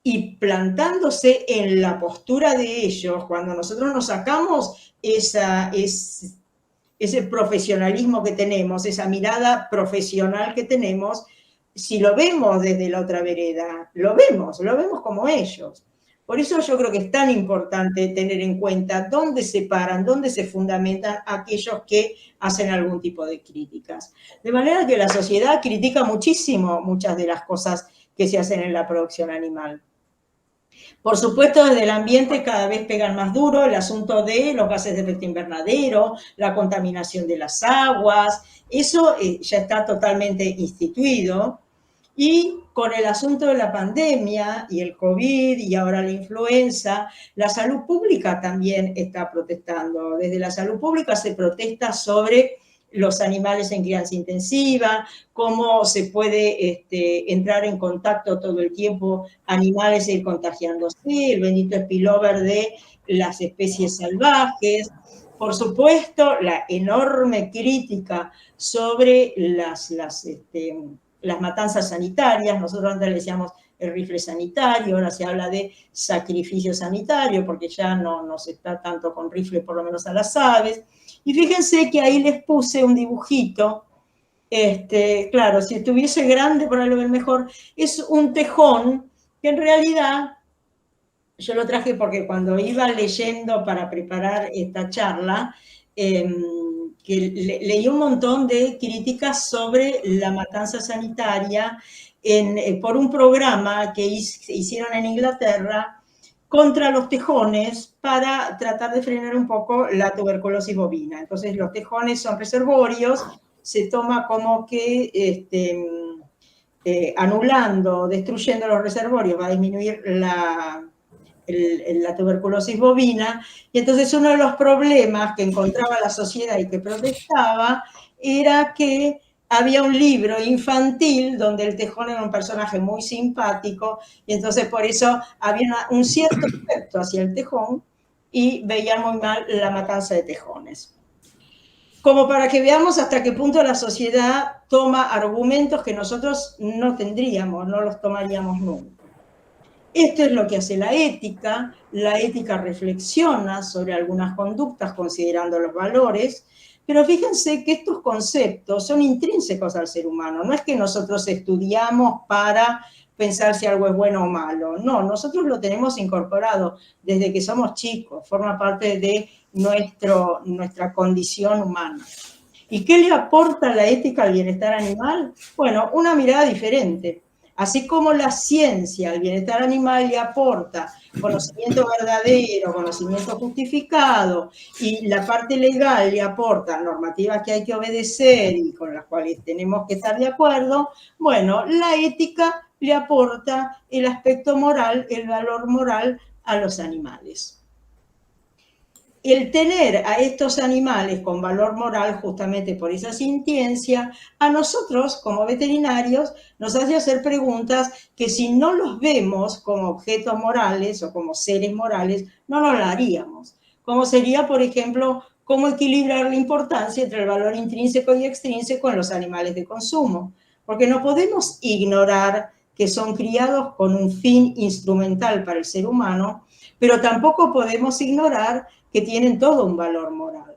y plantándose en la postura de ellos, cuando nosotros nos sacamos ese profesionalismo que tenemos, esa mirada profesional que tenemos, si lo vemos desde la otra vereda, lo vemos como ellos. Por eso yo creo que es tan importante tener en cuenta dónde se paran, dónde se fundamentan aquellos que hacen algún tipo de críticas. De manera que la sociedad critica muchísimo muchas de las cosas que se hacen en la producción animal. Por supuesto, desde el ambiente cada vez pegan más duro el asunto de los gases de efecto invernadero, la contaminación de las aguas, eso ya está totalmente instituido. Y con el asunto de la pandemia y el COVID y ahora la influenza, la salud pública también está protestando. Desde la salud pública se protesta sobre los animales en crianza intensiva, cómo se puede entrar en contacto todo el tiempo animales e ir contagiándose, el bendito spillover de las especies salvajes. Por supuesto, la enorme crítica sobre las matanzas sanitarias. Nosotros antes le decíamos el rifle sanitario, ahora se habla de sacrificio sanitario, porque ya no se está tanto con rifle, por lo menos a las aves. Y fíjense que ahí les puse un dibujito, claro, si estuviese grande, por ahí lo ven mejor, es un tejón, que en realidad, yo lo traje porque cuando iba leyendo para preparar esta charla, que leí un montón de críticas sobre la matanza sanitaria por un programa que hicieron en Inglaterra contra los tejones para tratar de frenar un poco la tuberculosis bovina. Entonces, los tejones son reservorios, se toma como que anulando, destruyendo los reservorios va a disminuir la tuberculosis bovina, y entonces uno de los problemas que encontraba la sociedad y que protestaba era que había un libro infantil donde el tejón era un personaje muy simpático, y entonces por eso había un cierto efecto hacia el tejón y veían muy mal la matanza de tejones. Como para que veamos hasta qué punto la sociedad toma argumentos que nosotros no tendríamos, no los tomaríamos nunca. Esto es lo que hace la ética reflexiona sobre algunas conductas considerando los valores, pero fíjense que estos conceptos son intrínsecos al ser humano, no es que nosotros estudiamos para pensar si algo es bueno o malo, no, nosotros lo tenemos incorporado desde que somos chicos, forma parte de nuestra condición humana. ¿Y qué le aporta la ética al bienestar animal? Bueno, una mirada diferente. Así como la ciencia al bienestar animal le aporta conocimiento verdadero, conocimiento justificado, y la parte legal le aporta normativas que hay que obedecer y con las cuales tenemos que estar de acuerdo, bueno, la ética le aporta el aspecto moral, el valor moral a los animales. El tener a estos animales con valor moral, justamente por esa sintiencia, a nosotros como veterinarios nos hace hacer preguntas que si no los vemos como objetos morales o como seres morales, no nos la haríamos. Como sería, por ejemplo, cómo equilibrar la importancia entre el valor intrínseco y extrínseco en los animales de consumo. Porque no podemos ignorar que son criados con un fin instrumental para el ser humano, pero tampoco podemos ignorar que tienen todo un valor moral.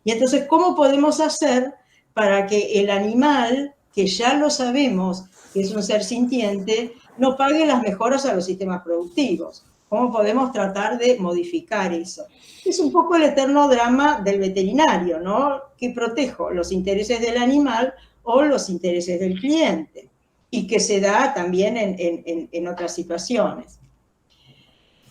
Y entonces, ¿cómo podemos hacer para que el animal, que ya lo sabemos que es un ser sintiente, no pague las mejoras a los sistemas productivos? ¿Cómo podemos tratar de modificar eso? Es un poco el eterno drama del veterinario, ¿no? ¿Qué protejo? ¿Los intereses del animal o los intereses del cliente? Y que se da también en otras situaciones.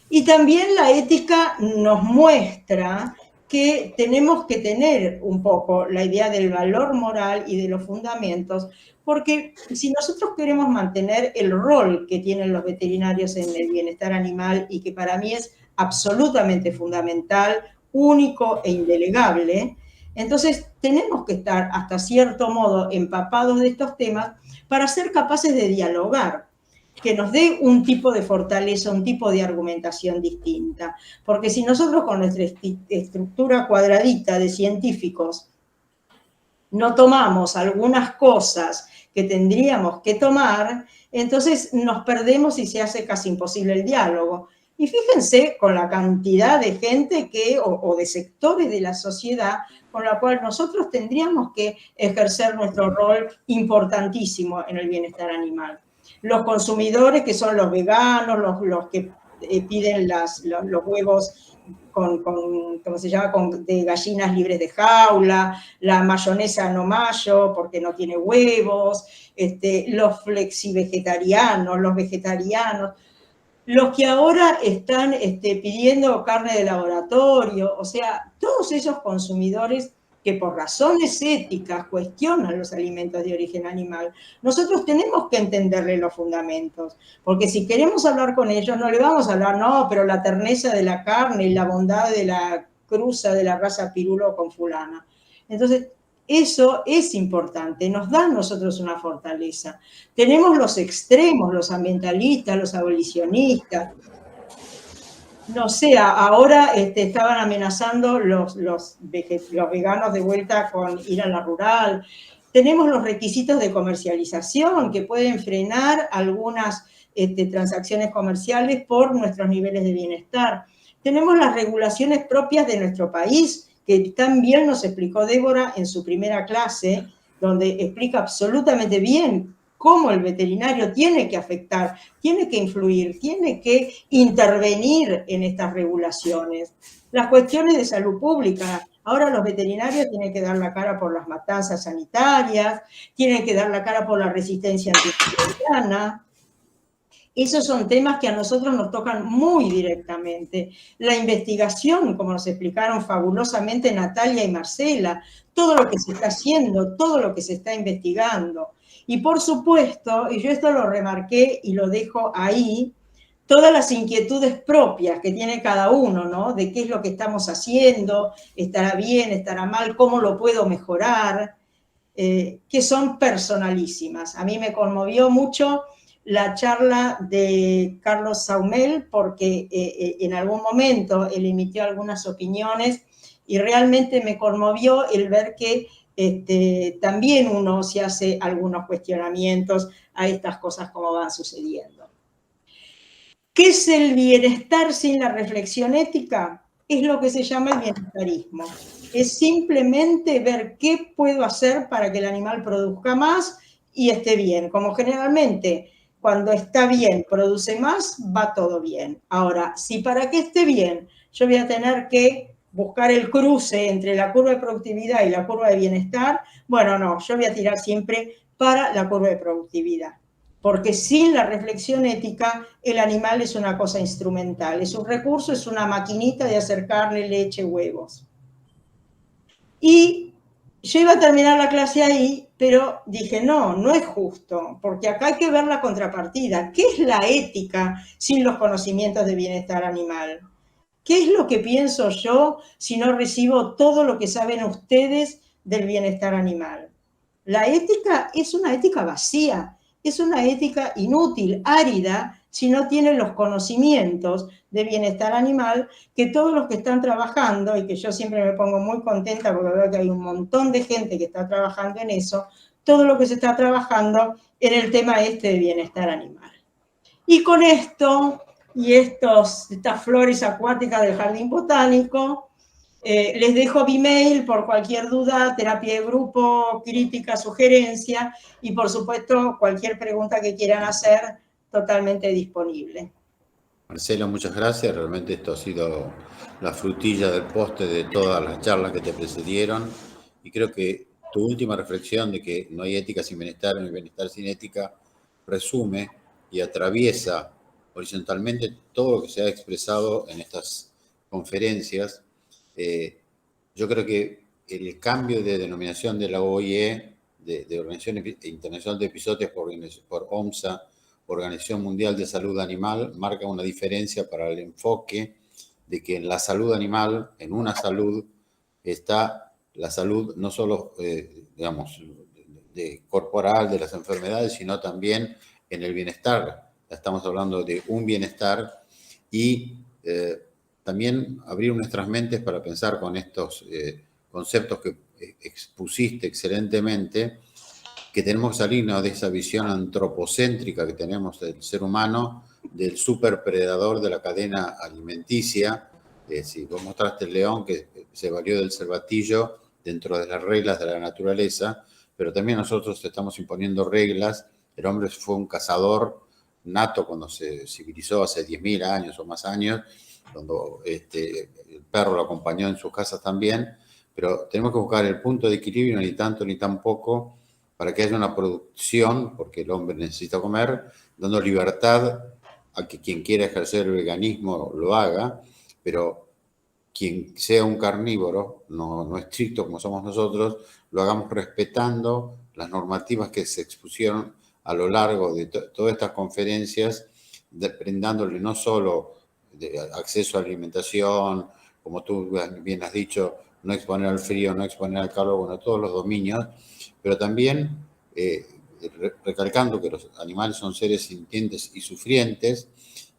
Y también la ética nos muestra que tenemos que tener un poco la idea del valor moral y de los fundamentos, porque si nosotros queremos mantener el rol que tienen los veterinarios en el bienestar animal, y que para mí es absolutamente fundamental, único e indelegable, entonces tenemos que estar hasta cierto modo empapados de estos temas para ser capaces de dialogar, que nos dé un tipo de fortaleza, un tipo de argumentación distinta. Porque si nosotros con nuestra estructura cuadradita de científicos no tomamos algunas cosas que tendríamos que tomar, entonces nos perdemos y se hace casi imposible el diálogo. Y fíjense con la cantidad de gente o de sectores de la sociedad con la cual nosotros tendríamos que ejercer nuestro rol importantísimo en el bienestar animal. Los consumidores, que son los veganos, los que piden los huevos ¿cómo se llama? De gallinas libres de jaula, la mayonesa no mayo porque no tiene huevos, los flexivegetarianos, los vegetarianos, los que ahora están pidiendo carne de laboratorio, o sea, todos esos consumidores que por razones éticas cuestionan los alimentos de origen animal, nosotros tenemos que entenderle los fundamentos, porque si queremos hablar con ellos, no le vamos a hablar, no, pero la terneza de la carne y la bondad de la cruza de la raza pirulo con fulana. Entonces, eso es importante, nos da a nosotros una fortaleza. Tenemos los extremos, los ambientalistas, los abolicionistas. No sé, ahora estaban amenazando los veganos de vuelta con ir a la rural. Tenemos los requisitos de comercialización que pueden frenar algunas transacciones comerciales por nuestros niveles de bienestar. Tenemos las regulaciones propias de nuestro país, que también nos explicó Débora en su primera clase, donde explica absolutamente bien cómo el veterinario tiene que afectar, tiene que influir, tiene que intervenir en estas regulaciones. Las cuestiones de salud pública. Ahora los veterinarios tienen que dar la cara por las matanzas sanitarias, tienen que dar la cara por la resistencia antimicrobiana. Esos son temas que a nosotros nos tocan muy directamente. La investigación, como nos explicaron fabulosamente Natalia y Marcela, todo lo que se está haciendo, todo lo que se está investigando. Y por supuesto, y yo esto lo remarqué y lo dejo ahí, todas las inquietudes propias que tiene cada uno, ¿no? De qué es lo que estamos haciendo, estará bien, estará mal, cómo lo puedo mejorar, que son personalísimas. A mí me conmovió mucho la charla de Carlos Saumel, porque en algún momento él emitió algunas opiniones y realmente me conmovió el ver que también uno se hace algunos cuestionamientos a estas cosas como van sucediendo. ¿Qué es el bienestar sin la reflexión ética? Es lo que se llama el bienestarismo. Es simplemente ver qué puedo hacer para que el animal produzca más y esté bien. Como generalmente cuando está bien, produce más, va todo bien. Ahora, si para que esté bien yo voy a tener que buscar el cruce entre la curva de productividad y la curva de bienestar, bueno, no, yo voy a tirar siempre para la curva de productividad. Porque sin la reflexión ética, el animal es una cosa instrumental, es un recurso, es una maquinita de hacer carne, leche, huevos. Y yo iba a terminar la clase ahí, pero dije, no es justo, porque acá hay que ver la contrapartida. ¿Qué es la ética sin los conocimientos de bienestar animal? ¿Qué es lo que pienso yo si no recibo todo lo que saben ustedes del bienestar animal? La ética es una ética vacía, es una ética inútil, árida, si no tienen los conocimientos de bienestar animal que todos los que están trabajando, y que yo siempre me pongo muy contenta porque veo que hay un montón de gente que está trabajando en eso, todo lo que se está trabajando en el tema de bienestar animal. Y con esto, y estas flores acuáticas del jardín botánico, les dejo mi mail por cualquier duda, terapia de grupo, crítica, sugerencia, y por supuesto cualquier pregunta que quieran hacer, totalmente disponible. Marcelo, muchas gracias. Realmente esto ha sido la frutilla del postre de todas las charlas que te precedieron. Y creo que tu última reflexión de que no hay ética sin bienestar, no hay bienestar sin ética, resume y atraviesa horizontalmente todo lo que se ha expresado en estas conferencias. Yo creo que el cambio de denominación de la OIE, de Organización Internacional de Episodios por OMSA, Organización Mundial de Salud Animal, marca una diferencia para el enfoque de que en la salud animal, en una salud, está la salud no solo, digamos, corporal de las enfermedades, sino también en el bienestar. Estamos hablando de un bienestar y también abrir nuestras mentes para pensar con estos conceptos que expusiste excelentemente, que tenemos que salirnos de esa visión antropocéntrica que tenemos del ser humano, del superpredador de la cadena alimenticia. Si vos mostraste el león que se valió del cervatillo dentro de las reglas de la naturaleza, pero también nosotros estamos imponiendo reglas. El hombre fue un cazador nato cuando se civilizó hace 10.000 años o más años, cuando el perro lo acompañó en sus casas también, pero tenemos que buscar el punto de equilibrio, ni tanto ni tan poco, para que haya una producción, porque el hombre necesita comer, dando libertad a que quien quiera ejercer el veganismo lo haga, pero quien sea un carnívoro, no estricto como somos nosotros, lo hagamos respetando las normativas que se expusieron a lo largo de todas estas conferencias, brindándole no solo de acceso a alimentación, como tú bien has dicho, no exponer al frío, no exponer al calor, bueno, todos los dominios, pero también recalcando que los animales son seres sintientes y sufrientes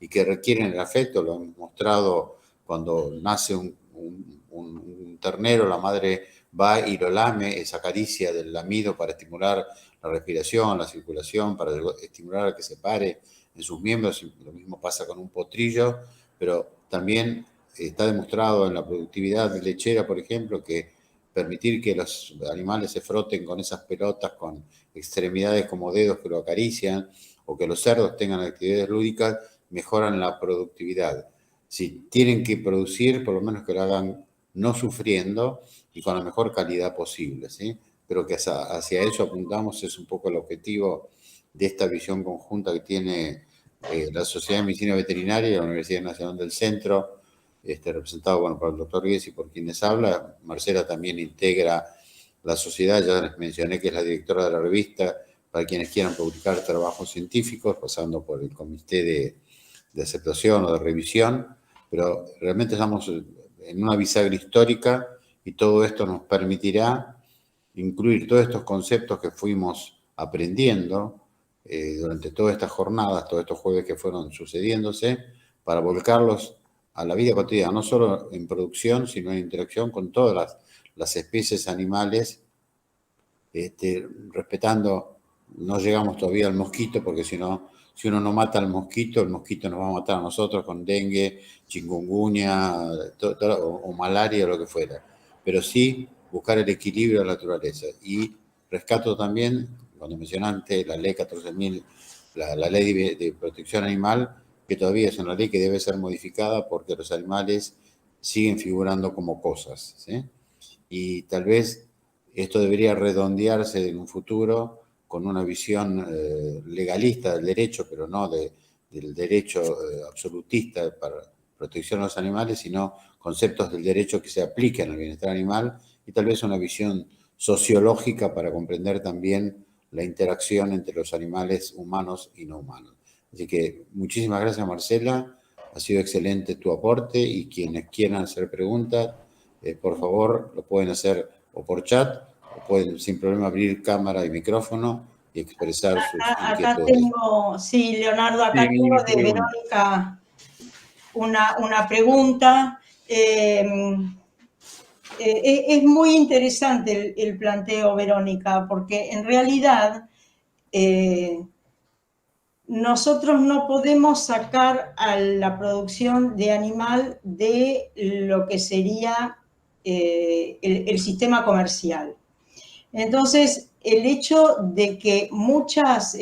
y que requieren el afecto. Lo hemos mostrado cuando nace un ternero, la madre va y lo lame, esa caricia del lamido para estimular la respiración, la circulación, para estimular a que se pare en sus miembros. Lo mismo pasa con un potrillo, pero también está demostrado en la productividad lechera, por ejemplo, que permitir que los animales se froten con esas pelotas, con extremidades como dedos que lo acarician, o que los cerdos tengan actividades lúdicas, mejoran la productividad. Si tienen que producir, por lo menos que lo hagan no sufriendo y con la mejor calidad posible, ¿sí? Pero que hacia eso apuntamos, es un poco el objetivo de esta visión conjunta que tiene la Sociedad de Medicina Veterinaria y la Universidad Nacional del Centro, representado por el doctor Guess y por quienes habla. Marcela también integra la sociedad, ya les mencioné que es la directora de la revista, para quienes quieran publicar trabajos científicos, pasando por el comité de aceptación o de revisión, pero realmente estamos en una bisagra histórica y todo esto nos permitirá incluir todos estos conceptos que fuimos aprendiendo durante todas estas jornadas, todos estos jueves que fueron sucediéndose, para volcarlos a la vida cotidiana, no solo en producción, sino en interacción con todas las especies animales, respetando, no llegamos todavía al mosquito, porque si uno no mata al mosquito, el mosquito nos va a matar a nosotros con dengue, chikungunya o malaria o lo que fuera. Pero sí buscar el equilibrio de la naturaleza. Y rescato también, cuando mencionaste la ley 14.000, la ley de protección animal, que todavía es una ley que debe ser modificada porque los animales siguen figurando como cosas, ¿sí? Y tal vez esto debería redondearse en un futuro con una visión legalista del derecho, pero no del derecho absolutista para protección a los animales, sino conceptos del derecho que se apliquen al bienestar animal y tal vez una visión sociológica para comprender también la interacción entre los animales humanos y no humanos. Así que muchísimas gracias, Marcela. Ha sido excelente tu aporte y quienes quieran hacer preguntas, por favor, lo pueden hacer o por chat o pueden sin problema abrir cámara y micrófono y expresar sus inquietudes. Acá tengo, sí, Leonardo, acá tengo de Verónica una pregunta. Es muy interesante el planteo, Verónica, porque en realidad nosotros no podemos sacar a la producción de animal de lo que sería el sistema comercial. Entonces, el hecho de que muchas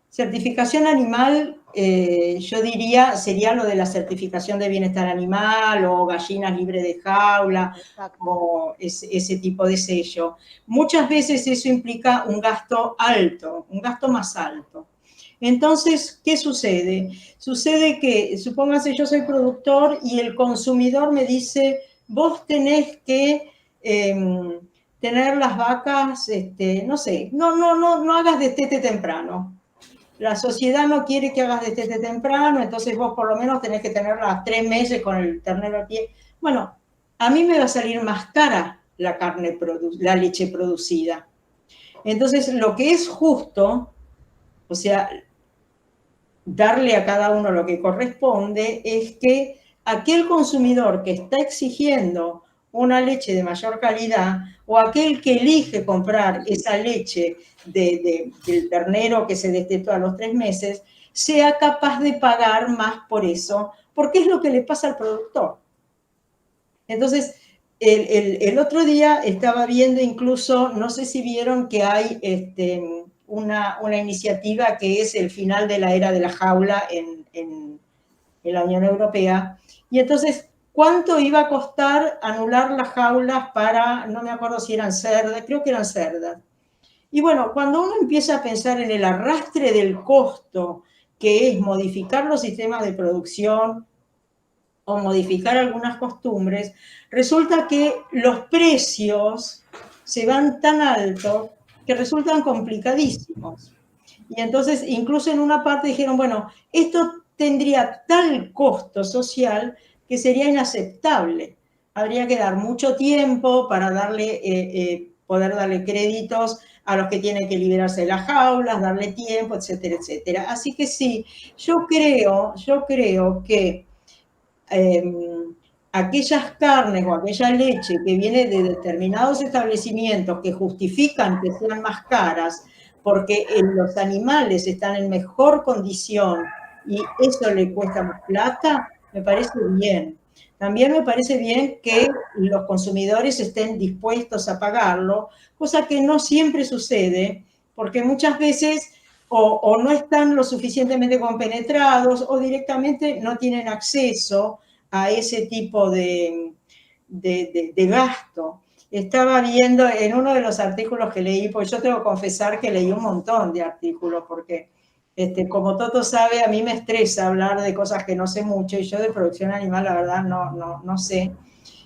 certificación animal, yo diría, sería lo de la certificación de bienestar animal o gallinas libres de jaula. Exacto. O ese tipo de sello. Muchas veces eso implica un gasto alto, un gasto más alto. Entonces, ¿qué sucede? Sucede que, supóngase, yo soy productor y el consumidor me dice, vos tenés que tener las vacas, no sé, no hagas destete temprano. La sociedad no quiere que hagas destete temprano, entonces vos por lo menos tenés que tenerlas 3 meses con el ternero al pie. Bueno, a mí me va a salir más cara la leche producida. Entonces, lo que es justo, o sea, darle a cada uno lo que corresponde, es que aquel consumidor que está exigiendo una leche de mayor calidad, o aquel que elige comprar esa leche del ternero que se destetó a los 3 meses, sea capaz de pagar más por eso, porque es lo que le pasa al productor. Entonces, el otro día estaba viendo incluso, no sé si vieron que hay una iniciativa que es el final de la era de la jaula en la Unión Europea, y entonces, ¿cuánto iba a costar anular las jaulas para, no me acuerdo si eran cerdas, creo que eran cerdas? Y bueno, cuando uno empieza a pensar en el arrastre del costo, que es modificar los sistemas de producción o modificar algunas costumbres, resulta que los precios se van tan altos que resultan complicadísimos. Y entonces, incluso en una parte dijeron, bueno, esto tendría tal costo social que sería inaceptable. Habría que dar mucho tiempo para poder darle créditos a los que tienen que liberarse de las jaulas, darle tiempo, etcétera, etcétera. Así que sí, yo creo que aquellas carnes o aquella leche que viene de determinados establecimientos que justifican que sean más caras porque los animales están en mejor condición y eso le cuesta más plata, me parece bien. También me parece bien que los consumidores estén dispuestos a pagarlo, cosa que no siempre sucede, porque muchas veces o no están lo suficientemente compenetrados o directamente no tienen acceso a ese tipo de gasto. Estaba viendo en uno de los artículos que leí, pues yo tengo que confesar que leí un montón de artículos, porque como Toto sabe, a mí me estresa hablar de cosas que no sé mucho, y yo de producción animal, la verdad, no sé.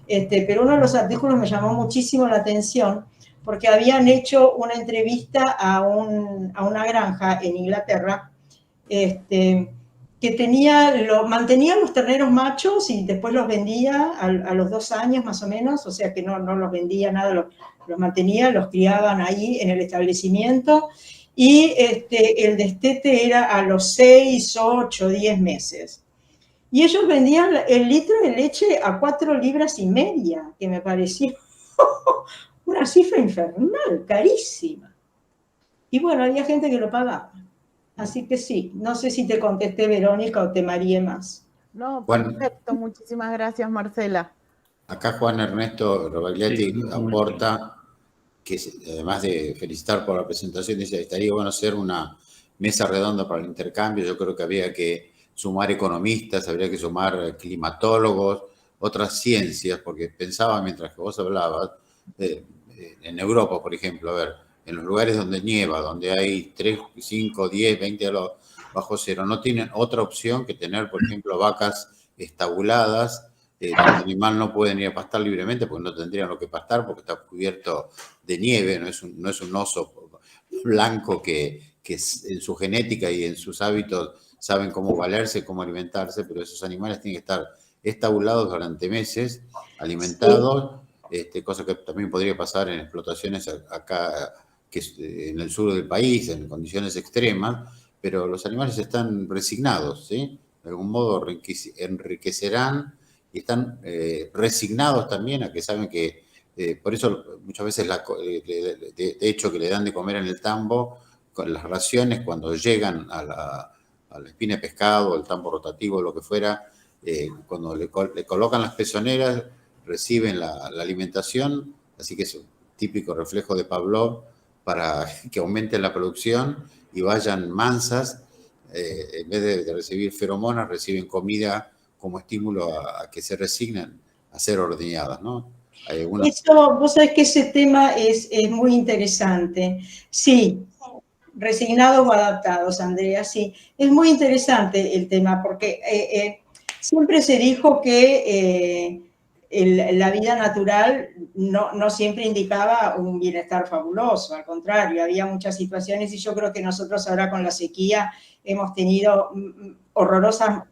Pero uno de los artículos me llamó muchísimo la atención, porque habían hecho una entrevista a una granja en Inglaterra, que mantenía los terneros machos y después los vendía a los 2 años más o menos, o sea que no los vendía nada, los mantenía, los criaban ahí en el establecimiento, y el destete era a los 6, 8, 10 meses. Y ellos vendían el litro de leche a 4,5 libras, que me pareció una cifra infernal, carísima. Y bueno, había gente que lo pagaba. Así que sí, no sé si te contesté, Verónica, o te mareé más. No, Juan, perfecto. Muchísimas gracias, Marcela. acá Juan Ernesto Robagliati Sí, aporta que además de felicitar por la presentación, dice, estaría bueno hacer una mesa redonda para el intercambio. Yo creo que habría que sumar economistas, habría que sumar climatólogos, otras ciencias, porque pensaba mientras que vos hablabas, en Europa, por ejemplo, a ver, en los lugares donde nieva, donde hay 3, 5, 10, 20 grados bajo cero, no tienen otra opción que tener, por ejemplo, vacas estabuladas, donde el animal no puede ir a pastar libremente porque no tendrían lo que pastar porque está cubierto de nieve, no es un oso blanco que en su genética y en sus hábitos saben cómo valerse, cómo alimentarse, pero esos animales tienen que estar estabulados durante meses, alimentados, cosa que también podría pasar en explotaciones acá en el sur del país, en condiciones extremas, pero los animales están resignados, ¿sí? De algún modo enriquecerán y están resignados también a que saben que, por eso muchas veces, de hecho, que le dan de comer en el tambo, con las raciones, cuando llegan a la espina de pescado, el tambo rotativo, lo que fuera, cuando le colocan las pezoneras, reciben la alimentación, así que es un típico reflejo de Pavlov para que aumente la producción y vayan mansas, en vez de recibir feromonas, reciben comida como estímulo a que se resignen a ser ordeñadas, ¿no? Hay algunas... Eso, vos sabés que ese tema es muy interesante. Sí, resignados o adaptados, Andrea, sí. Es muy interesante el tema porque siempre se dijo que la vida natural no siempre indicaba un bienestar fabuloso, al contrario, había muchas situaciones, y yo creo que nosotros ahora con la sequía hemos tenido horrorosas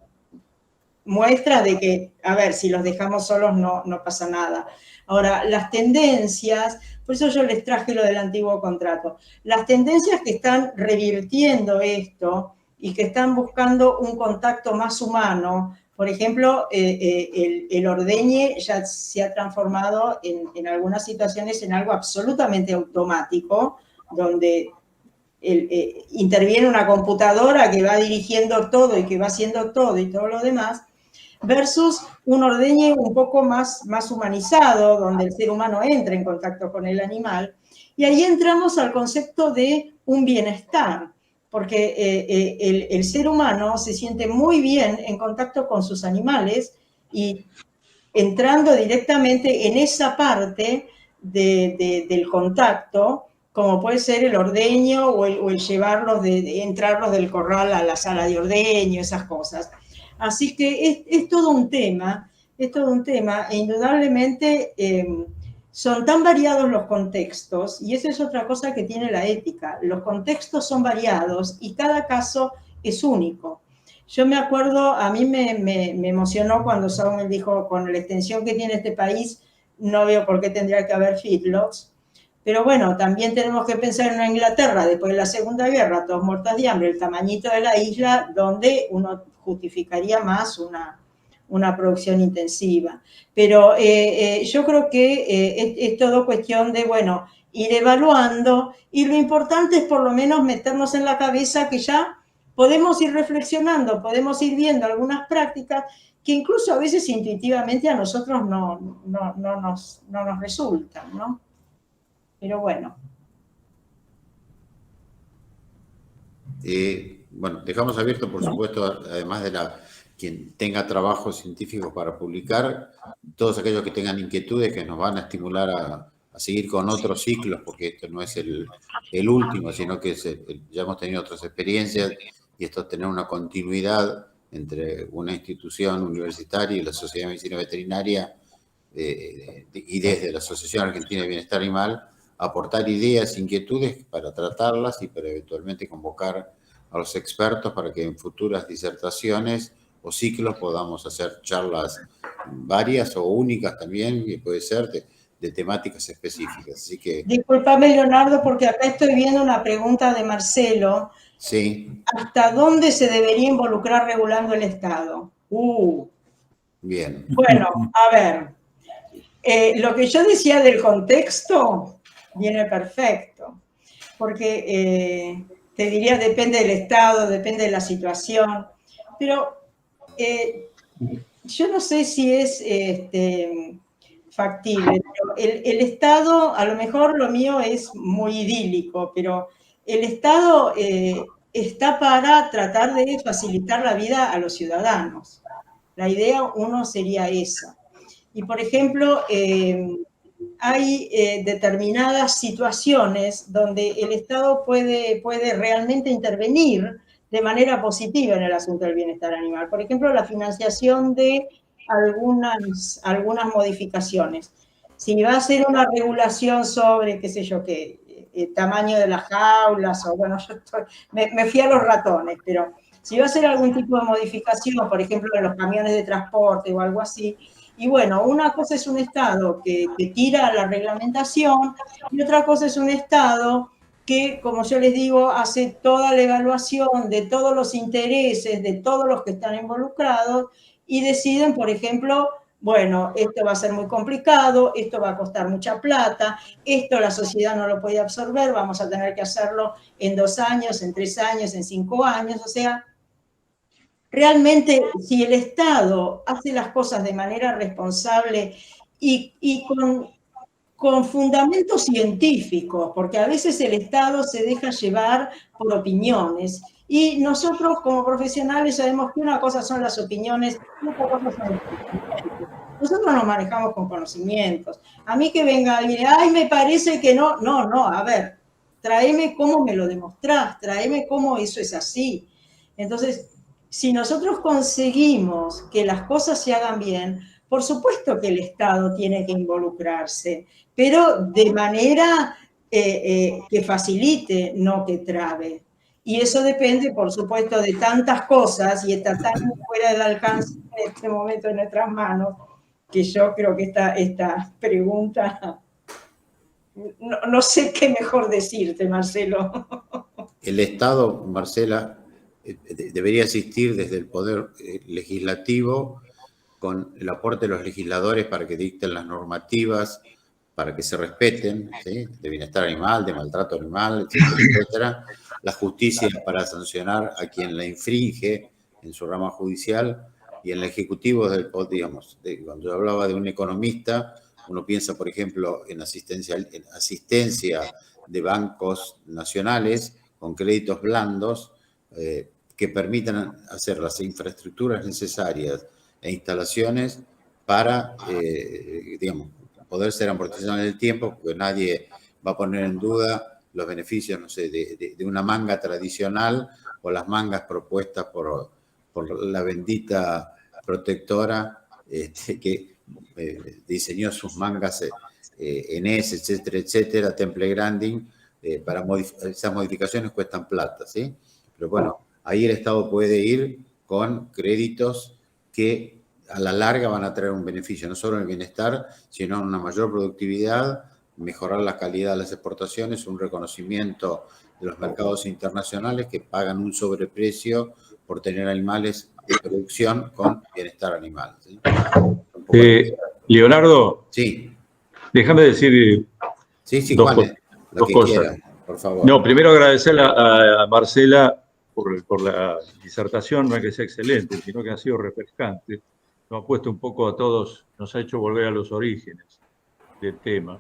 muestras de que, a ver, si los dejamos solos no pasa nada. Ahora, las tendencias, por eso yo les traje lo del antiguo contrato, las tendencias que están revirtiendo esto y que están buscando un contacto más humano, Por ejemplo, el ordeñe ya se ha transformado en algunas situaciones en algo absolutamente automático, donde interviene una computadora que va dirigiendo todo y que va haciendo todo y todo lo demás, versus un ordeñe un poco más humanizado, donde el ser humano entra en contacto con el animal. Y ahí entramos al concepto de un bienestar, porque el ser humano se siente muy bien en contacto con sus animales y entrando directamente en esa parte del contacto, como puede ser el ordeño o el llevarlos, entrarlos del corral a la sala de ordeño, esas cosas. Así que es todo un tema, e indudablemente son tan variados los contextos, y eso es otra cosa que tiene la ética. Los contextos son variados y cada caso es único. Yo me acuerdo, a mí me emocionó cuando Samuel dijo, con la extensión que tiene este país, no veo por qué tendría que haber feedlots. Pero bueno, también tenemos que pensar en una Inglaterra, después de la Segunda Guerra, todos muertos de hambre, el tamañito de la isla, donde uno justificaría más una producción intensiva. Pero yo creo que es todo cuestión de, bueno, ir evaluando, y lo importante es por lo menos meternos en la cabeza que ya podemos ir reflexionando, podemos ir viendo algunas prácticas que incluso a veces intuitivamente a nosotros no nos resultan, ¿no? Pero bueno. Bueno, dejamos abierto, por supuesto, además de quien tenga trabajos científicos para publicar, todos aquellos que tengan inquietudes que nos van a estimular a seguir con otros ciclos, porque esto no es el último, sino que ya hemos tenido otras experiencias, y esto es tener una continuidad entre una institución universitaria y la Sociedad de Medicina Veterinaria, y desde la Asociación Argentina de Bienestar Animal, aportar ideas, inquietudes para tratarlas y para eventualmente convocar a los expertos para que en futuras disertaciones o ciclos podamos hacer charlas varias o únicas también, que puede ser de temáticas específicas. Así que... Disculpame, Leonardo, porque acá estoy viendo una pregunta de Marcelo. Sí. ¿Hasta dónde se debería involucrar regulando el Estado? Bien. Bueno, a ver, lo que yo decía del contexto viene perfecto, porque te diría depende del Estado, depende de la situación, pero yo no sé si es factible. Pero el Estado, a lo mejor lo mío es muy idílico, pero el Estado está para tratar de facilitar la vida a los ciudadanos. La idea uno sería esa. Y, por ejemplo, hay determinadas situaciones donde el Estado puede realmente intervenir de manera positiva en el asunto del bienestar animal. Por ejemplo, la financiación de algunas modificaciones. Si va a ser una regulación sobre, qué sé yo, el tamaño de las jaulas, o bueno, yo me fui a los ratones, pero si va a ser algún tipo de modificación, por ejemplo, en los camiones de transporte o algo así, y bueno, una cosa es un Estado que tira la reglamentación, y otra cosa es un Estado que, como yo les digo, hace toda la evaluación de todos los intereses, de todos los que están involucrados, y deciden, por ejemplo, bueno, esto va a ser muy complicado, esto va a costar mucha plata, esto la sociedad no lo puede absorber, vamos a tener que hacerlo en 2 años, en 3 años, en 5 años, o sea, realmente, si el Estado hace las cosas de manera responsable y con fundamentos científicos, porque a veces el Estado se deja llevar por opiniones, y nosotros como profesionales sabemos que una cosa son las opiniones y otra cosa son los conocimientos. Nosotros nos manejamos con conocimientos. A mí que venga alguien, ay, me parece que no, a ver, tráeme cómo me lo demostrás, tráeme cómo eso es así. Entonces, si nosotros conseguimos que las cosas se hagan bien, por supuesto que el Estado tiene que involucrarse, pero de manera que facilite, no que trabe. Y eso depende, por supuesto, de tantas cosas, y está tan fuera del alcance en este momento en nuestras manos, que yo creo que esta pregunta, no sé qué mejor decirte, Marcelo. El Estado, Marcela, debería existir desde el poder legislativo, con el aporte de los legisladores para que dicten las normativas, para que se respeten, ¿sí?, de bienestar animal, de maltrato animal, etcétera, etcétera. La justicia para sancionar a quien la infringe en su rama judicial, y en el ejecutivo, digamos, cuando yo hablaba de un economista, uno piensa, por ejemplo, en asistencia de bancos nacionales con créditos blandos que permitan hacer las infraestructuras necesarias e instalaciones para, digamos, poder ser amortizadas en el tiempo, porque nadie va a poner en duda los beneficios, no sé, de una manga tradicional o las mangas propuestas por la bendita protectora que diseñó sus mangas Enes, etcétera, etcétera, Temple Grandin. Esas modificaciones cuestan plata, ¿sí? Pero bueno, ahí el Estado puede ir con créditos que a la larga van a traer un beneficio, no solo en el bienestar, sino en una mayor productividad, mejorar la calidad de las exportaciones, un reconocimiento de los mercados internacionales que pagan un sobreprecio por tener animales de producción con bienestar animal, ¿sí? Leonardo, Sí. Déjame decir Sí, dos cosas. Quieran, por favor. No, primero agradecerle a Marcela por la disertación, no es que sea excelente, sino que ha sido refrescante. Nos ha puesto un poco a todos, nos ha hecho volver a los orígenes del tema.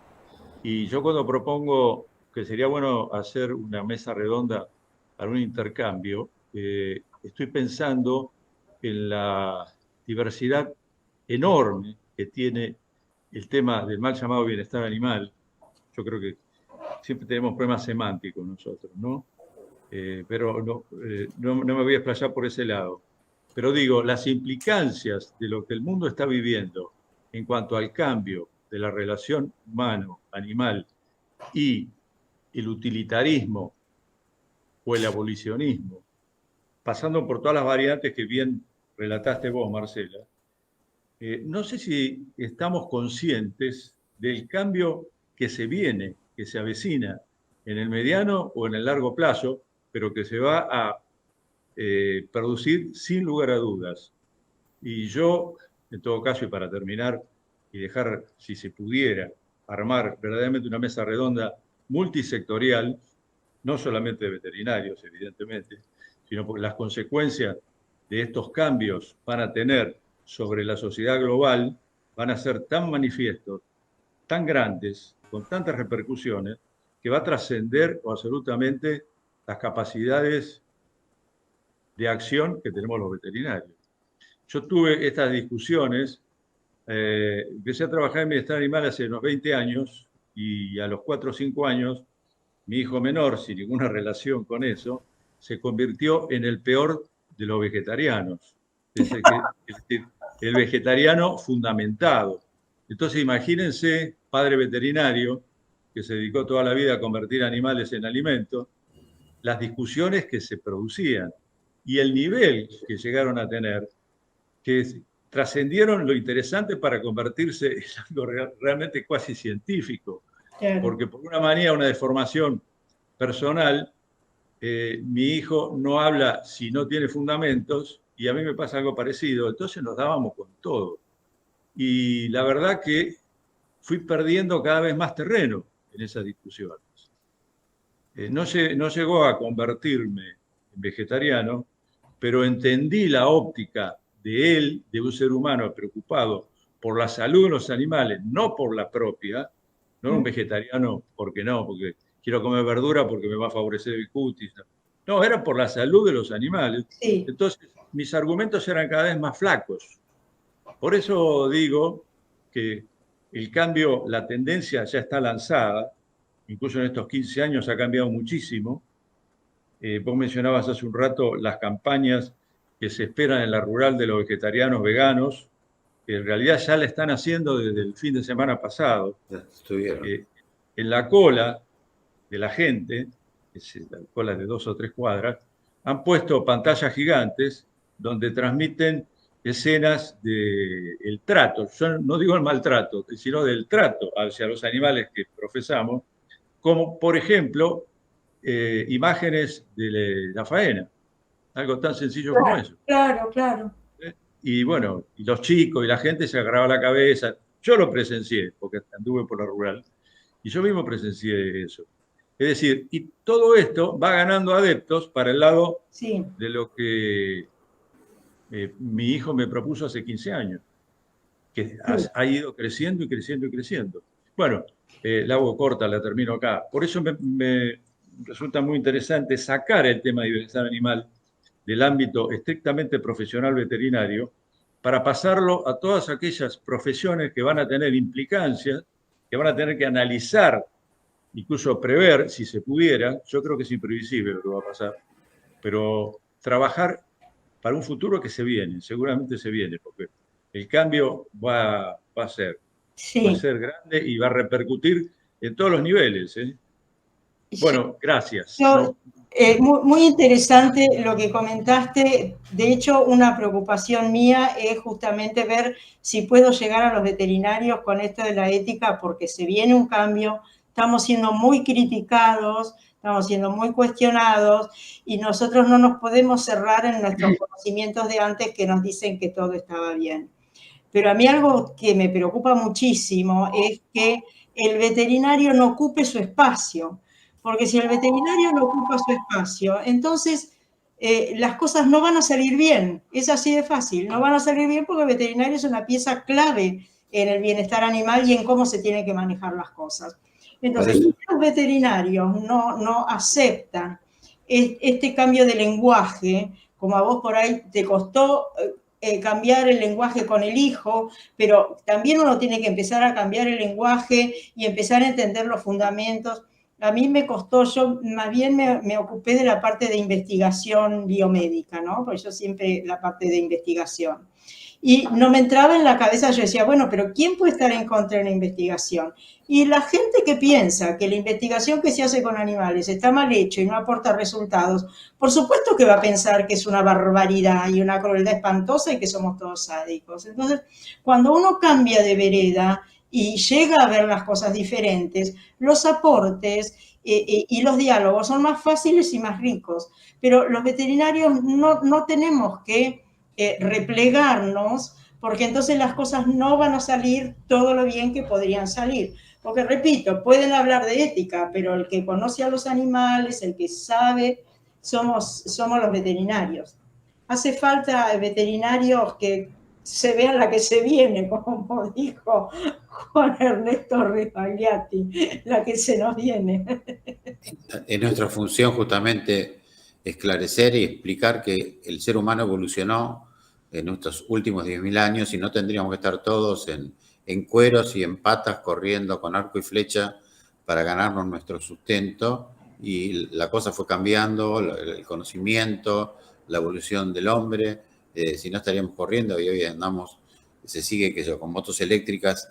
Y yo cuando propongo que sería bueno hacer una mesa redonda para un intercambio, estoy pensando en la diversidad enorme que tiene el tema del mal llamado bienestar animal. Yo creo que siempre tenemos problemas semánticos nosotros, ¿no? Pero no me voy a explayar por ese lado. Pero digo, las implicancias de lo que el mundo está viviendo en cuanto al cambio de la relación humano-animal y el utilitarismo o el abolicionismo, pasando por todas las variantes que bien relataste vos, Marcela, no sé si estamos conscientes del cambio que se viene, que se avecina en el mediano o en el largo plazo, pero que se va a producir sin lugar a dudas. Y yo, en todo caso, y para terminar y dejar, si se pudiera, armar verdaderamente una mesa redonda multisectorial, no solamente de veterinarios, evidentemente, sino porque las consecuencias de estos cambios van a tener sobre la sociedad global, van a ser tan manifiestos, tan grandes, con tantas repercusiones, que va a trascender absolutamente las capacidades de acción que tenemos los veterinarios. Yo tuve estas discusiones, empecé a trabajar en bienestar animal hace unos 20 años y a los 4 o 5 años, mi hijo menor, sin ninguna relación con eso, se convirtió en el peor de los vegetarianos. Es decir, el vegetariano fundamentado. Entonces, imagínense, padre veterinario, que se dedicó toda la vida a convertir animales en alimentos, las discusiones que se producían y el nivel que llegaron a tener, que trascendieron lo interesante para convertirse en algo realmente cuasi científico. Claro. Porque por una manera, una deformación personal, mi hijo no habla si no tiene fundamentos y a mí me pasa algo parecido, entonces nos dábamos con todo. Y la verdad que fui perdiendo cada vez más terreno en esas discusiones. No llegó a convertirme en vegetariano, pero entendí la óptica de él, de un ser humano preocupado por la salud de los animales, no por la propia, no un vegetariano porque quiero comer verdura porque me va a favorecer el cutis. No, era por la salud de los animales. Sí. Entonces, mis argumentos eran cada vez más flacos. Por eso digo que el cambio, la tendencia ya está lanzada, incluso en estos 15 años ha cambiado muchísimo. Vos mencionabas hace un rato las campañas que se esperan en la rural de los vegetarianos veganos, que en realidad ya la están haciendo desde el fin de semana pasado. En la cola de la gente, la cola de 2 o 3 cuadras, han puesto pantallas gigantes donde transmiten escenas del trato. Yo no digo el maltrato, sino del trato hacia los animales que profesamos, como por ejemplo imágenes de la faena. algo tan sencillo como eso. Claro, claro. Y bueno, y los chicos y la gente se agarraba la cabeza. Yo lo presencié, porque anduve por la rural, y yo mismo presencié eso. Es decir, y todo esto va ganando adeptos para el lado Sí. de lo que mi hijo me propuso hace 15 años, que ha ido creciendo y creciendo y creciendo. Bueno, la hago corta, la termino acá. Por eso me resulta muy interesante sacar el tema de bienestar animal del ámbito estrictamente profesional veterinario para pasarlo a todas aquellas profesiones que van a tener implicancias, que van a tener que analizar, incluso prever, si se pudiera. Yo creo que es imprevisible lo que va a pasar, pero trabajar para un futuro que se viene, seguramente se viene, porque el cambio va a ser grande y va a repercutir en todos los niveles. Bueno, gracias. Muy interesante lo que comentaste. De hecho, una preocupación mía es justamente ver si puedo llegar a los veterinarios con esto de la ética, porque se viene un cambio, estamos siendo muy criticados, estamos siendo muy cuestionados y nosotros no nos podemos cerrar en nuestros conocimientos de antes que nos dicen que todo estaba bien. Pero a mí algo que me preocupa muchísimo es que el veterinario no ocupe su espacio. Porque si el veterinario no ocupa su espacio, entonces las cosas no van a salir bien. Es así de fácil. No van a salir bien porque el veterinario es una pieza clave en el bienestar animal y en cómo se tienen que manejar las cosas. Entonces, si los veterinarios no aceptan este cambio de lenguaje, como a vos por ahí te costó cambiar el lenguaje con el hijo, pero también uno tiene que empezar a cambiar el lenguaje y empezar a entender los fundamentos. A mí me costó, yo más bien me ocupé de la parte de investigación biomédica, ¿no? Porque yo siempre la parte de investigación. Y no me entraba en la cabeza, yo decía, bueno, pero ¿quién puede estar en contra de la investigación? Y la gente que piensa que la investigación que se hace con animales está mal hecha y no aporta resultados, por supuesto que va a pensar que es una barbaridad y una crueldad espantosa y que somos todos sádicos. Entonces, cuando uno cambia de vereda y llega a ver las cosas diferentes, los aportes y los diálogos son más fáciles y más ricos. Pero los veterinarios no tenemos que replegarnos, porque entonces las cosas no van a salir todo lo bien que podrían salir. Porque, repito, pueden hablar de ética, pero el que conoce a los animales, el que sabe, somos los veterinarios. Hace falta veterinarios que se vean la que se viene, como dijo Juan Ernesto Rebagliati, la que se nos viene. Es nuestra función justamente esclarecer y explicar que el ser humano evolucionó en estos últimos 10.000 años y no tendríamos que estar todos en cueros y en patas corriendo con arco y flecha para ganarnos nuestro sustento. Y la cosa fue cambiando, el conocimiento, la evolución del hombre. Si no estaríamos corriendo y hoy andamos, se sigue con motos eléctricas,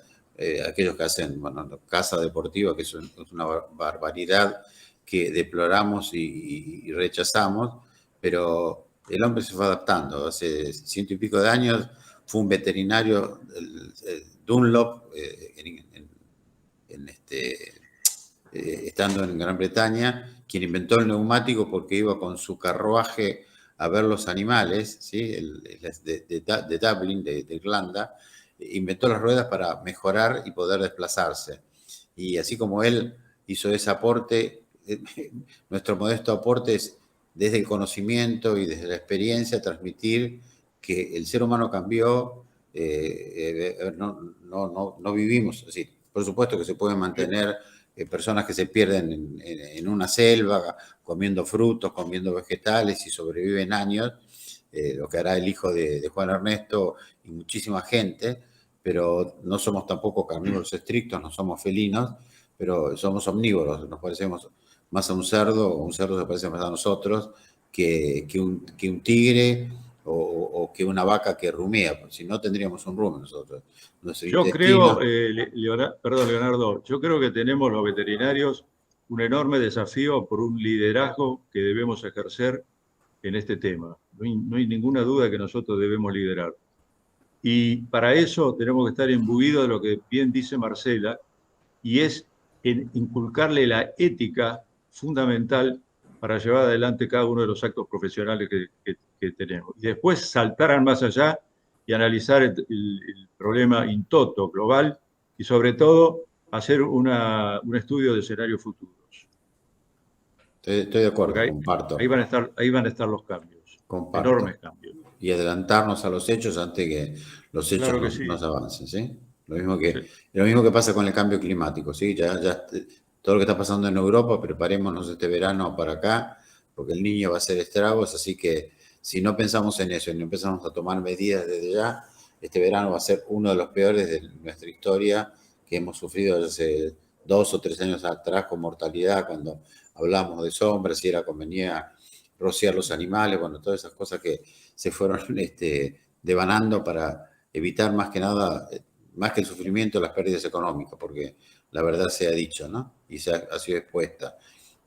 aquellos que hacen, caza deportiva, que es una barbaridad que deploramos y rechazamos, pero el hombre se fue adaptando. Hace 100 y pico de años fue un veterinario, Dunlop, estando en Gran Bretaña, quien inventó el neumático porque iba con su carruaje a ver los animales, ¿sí? de Dublin, de Irlanda, inventó las ruedas para mejorar y poder desplazarse. Y así como él hizo ese aporte, nuestro modesto aporte es desde el conocimiento y desde la experiencia transmitir que el ser humano cambió, no vivimos así. Por supuesto que se pueden mantener personas que se pierden en una selva, comiendo frutos, comiendo vegetales y sobreviven años, lo que hará el hijo de Juan Ernesto y muchísima gente, pero no somos tampoco carnívoros estrictos, no somos felinos, pero somos omnívoros, nos parecemos más a un cerdo se parece más a nosotros que un tigre o que una vaca que rumea, si no tendríamos un rumen nosotros. Yo creo, Leonardo, yo creo que tenemos los veterinarios un enorme desafío por un liderazgo que debemos ejercer en este tema. No hay ninguna duda que nosotros debemos liderar. Y para eso tenemos que estar imbuidos de lo que bien dice Marcela, y es en inculcarle la ética fundamental para llevar adelante cada uno de los actos profesionales que tenemos. Y después saltaran más allá y analizar el problema in toto, global, y sobre todo hacer un estudio de escenarios futuros. Estoy de acuerdo, Porque comparto. ahí van a estar los cambios, Comparto. enormes cambios. Y adelantarnos a los hechos antes que los hechos Claro que sí. nos avancen, ¿sí? Lo mismo que pasa con el cambio climático, ¿sí? Ya todo lo que está pasando en Europa, preparémonos este verano para acá, porque el Niño va a hacer estragos, así que si no pensamos en eso y no empezamos a tomar medidas desde ya, este verano va a ser uno de los peores de nuestra historia que hemos sufrido hace 2 o 3 años atrás con mortalidad, cuando hablamos de sombras, si convenía rociar los animales, bueno, todas esas cosas que se fueron devanando para evitar más que nada, más que el sufrimiento, las pérdidas económicas, porque la verdad se ha dicho, ¿no? Y ha sido expuesta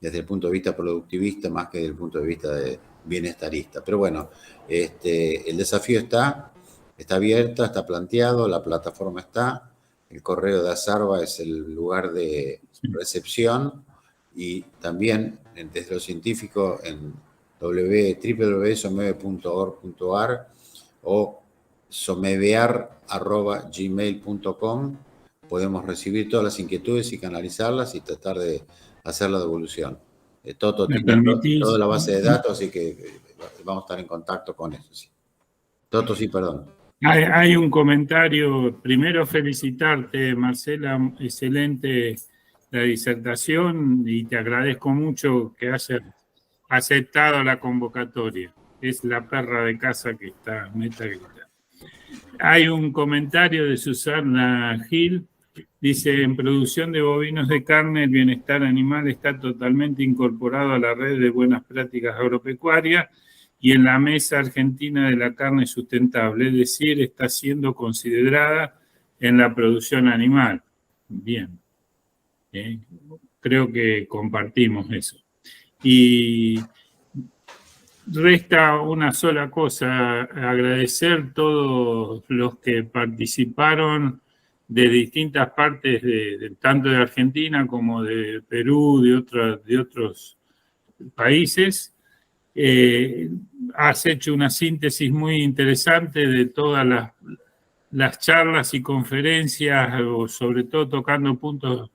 desde el punto de vista productivista más que desde el punto de vista de bienestarista. Pero bueno, el desafío está abierto, está planteado, la plataforma está, el correo de ASARBA es el lugar de recepción y también desde lo científico en www.someve.org.ar o somevear@gmail.com podemos recibir todas las inquietudes y canalizarlas y tratar de hacer la devolución. Toto tiene toda la base de datos, así que vamos a estar en contacto con eso. Sí. Toto, sí, perdón. Hay un comentario. Primero, felicitarte, Marcela. Excelente la disertación y te agradezco mucho que hayas aceptado la convocatoria. Es la perra de casa que está meta grita. Hay un comentario de Susana Gil. Dice, en producción de bovinos de carne, el bienestar animal está totalmente incorporado a la red de buenas prácticas agropecuarias y en la mesa argentina de la carne sustentable, es decir, está siendo considerada en la producción animal. Bien. Creo que compartimos eso. Y resta una sola cosa, agradecer a todos los que participaron de distintas partes, tanto de Argentina como de Perú, de otros países. Has hecho una síntesis muy interesante de todas las charlas y conferencias, sobre todo tocando puntos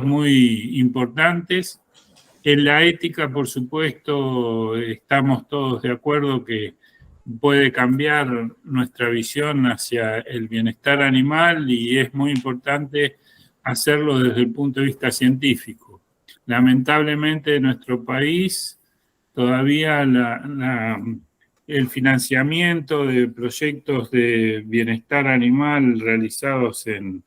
muy importantes. En la ética, por supuesto, estamos todos de acuerdo que puede cambiar nuestra visión hacia el bienestar animal y es muy importante hacerlo desde el punto de vista científico. Lamentablemente en nuestro país todavía el financiamiento de proyectos de bienestar animal realizados en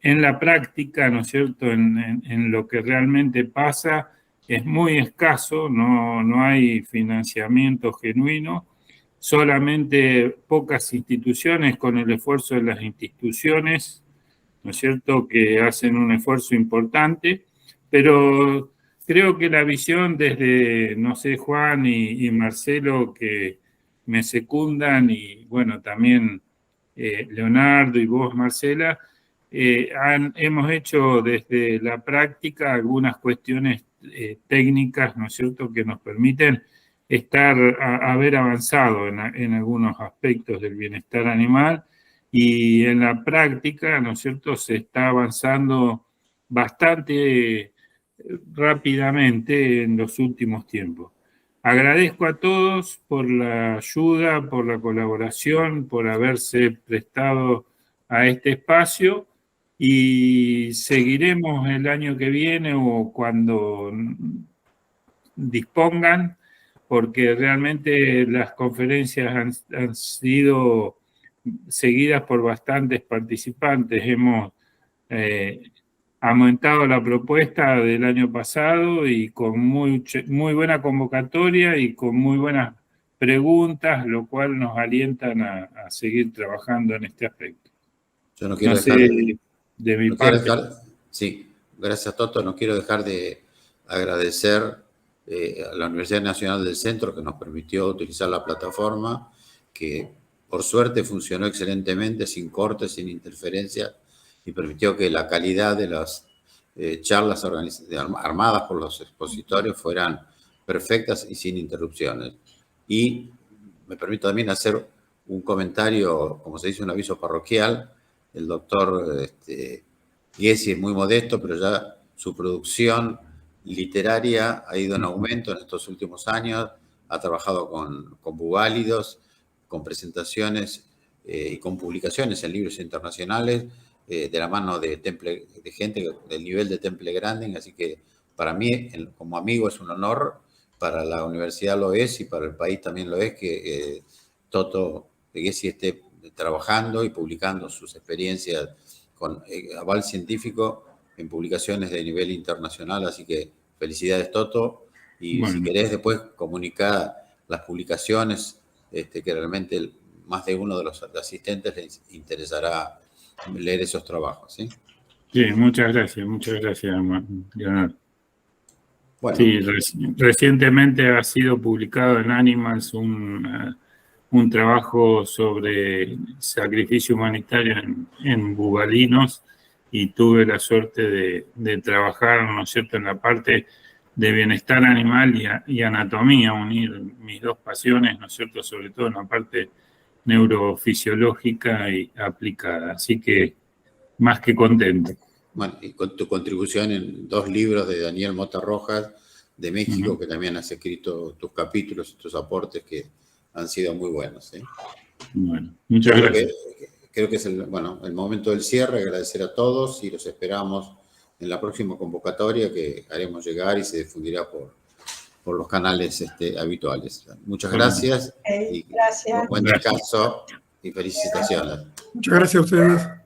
la práctica, ¿no es cierto?, en lo que realmente pasa, es muy escaso, no hay financiamiento genuino, solamente pocas instituciones con el esfuerzo de las instituciones, ¿no es cierto?, que hacen un esfuerzo importante, pero creo que la visión desde, no sé, Juan y Marcelo, que me secundan, y bueno, también Leonardo y vos, Marcela, hemos hecho desde la práctica algunas cuestiones técnicas, ¿no es cierto?, que nos permiten haber avanzado en algunos aspectos del bienestar animal y en la práctica, ¿no es cierto?, se está avanzando bastante rápidamente en los últimos tiempos. Agradezco a todos por la ayuda, por la colaboración, por haberse prestado a este espacio y seguiremos el año que viene o cuando dispongan, porque realmente las conferencias han sido seguidas por bastantes participantes. Hemos aumentado la propuesta del año pasado y con muy buena convocatoria y con muy buenas preguntas, lo cual nos alientan a seguir trabajando en este aspecto. Yo no quiero de mi parte. Sí, gracias, Toto. No quiero dejar de agradecer a la Universidad Nacional del Centro que nos permitió utilizar la plataforma, que por suerte funcionó excelentemente, sin cortes, sin interferencias, y permitió que la calidad de las charlas armadas por los expositores fueran perfectas y sin interrupciones. Y me permito también hacer un comentario, como se dice, un aviso parroquial. El doctor Gessi es muy modesto, pero ya su producción literaria ha ido en aumento en estos últimos años. Ha trabajado con Buválidos, con presentaciones y con publicaciones en libros internacionales de la mano de gente del nivel de Temple Grandin. Así que para mí, como amigo, es un honor, para la universidad lo es y para el país también lo es, que Toto Gessi esté trabajando y publicando sus experiencias con aval científico en publicaciones de nivel internacional. Así que felicidades, Toto. Y bueno, si querés después comunicar las publicaciones, que realmente más de uno de los asistentes les interesará leer esos trabajos, ¿sí? Sí, muchas gracias, Leonardo. Bueno. Sí, recientemente ha sido publicado en Animals un trabajo sobre sacrificio humanitario en bubalinos, y tuve la suerte de trabajar, ¿no es cierto?, en la parte de bienestar animal y anatomía, unir mis dos pasiones, ¿no es cierto?, sobre todo en la parte neurofisiológica y aplicada. Así que más que contento. Bueno, y con tu contribución en 2 libros de Daniel Mota Rojas de México, que también has escrito tus capítulos, tus aportes, que han sido muy buenos, ¿sí? Bueno, muchas gracias. Creo que es el momento del cierre. Agradecer a todos y los esperamos en la próxima convocatoria que haremos llegar y se difundirá por los canales habituales. Muchas gracias. Gracias. Buen descanso y felicitaciones. Muchas gracias a ustedes.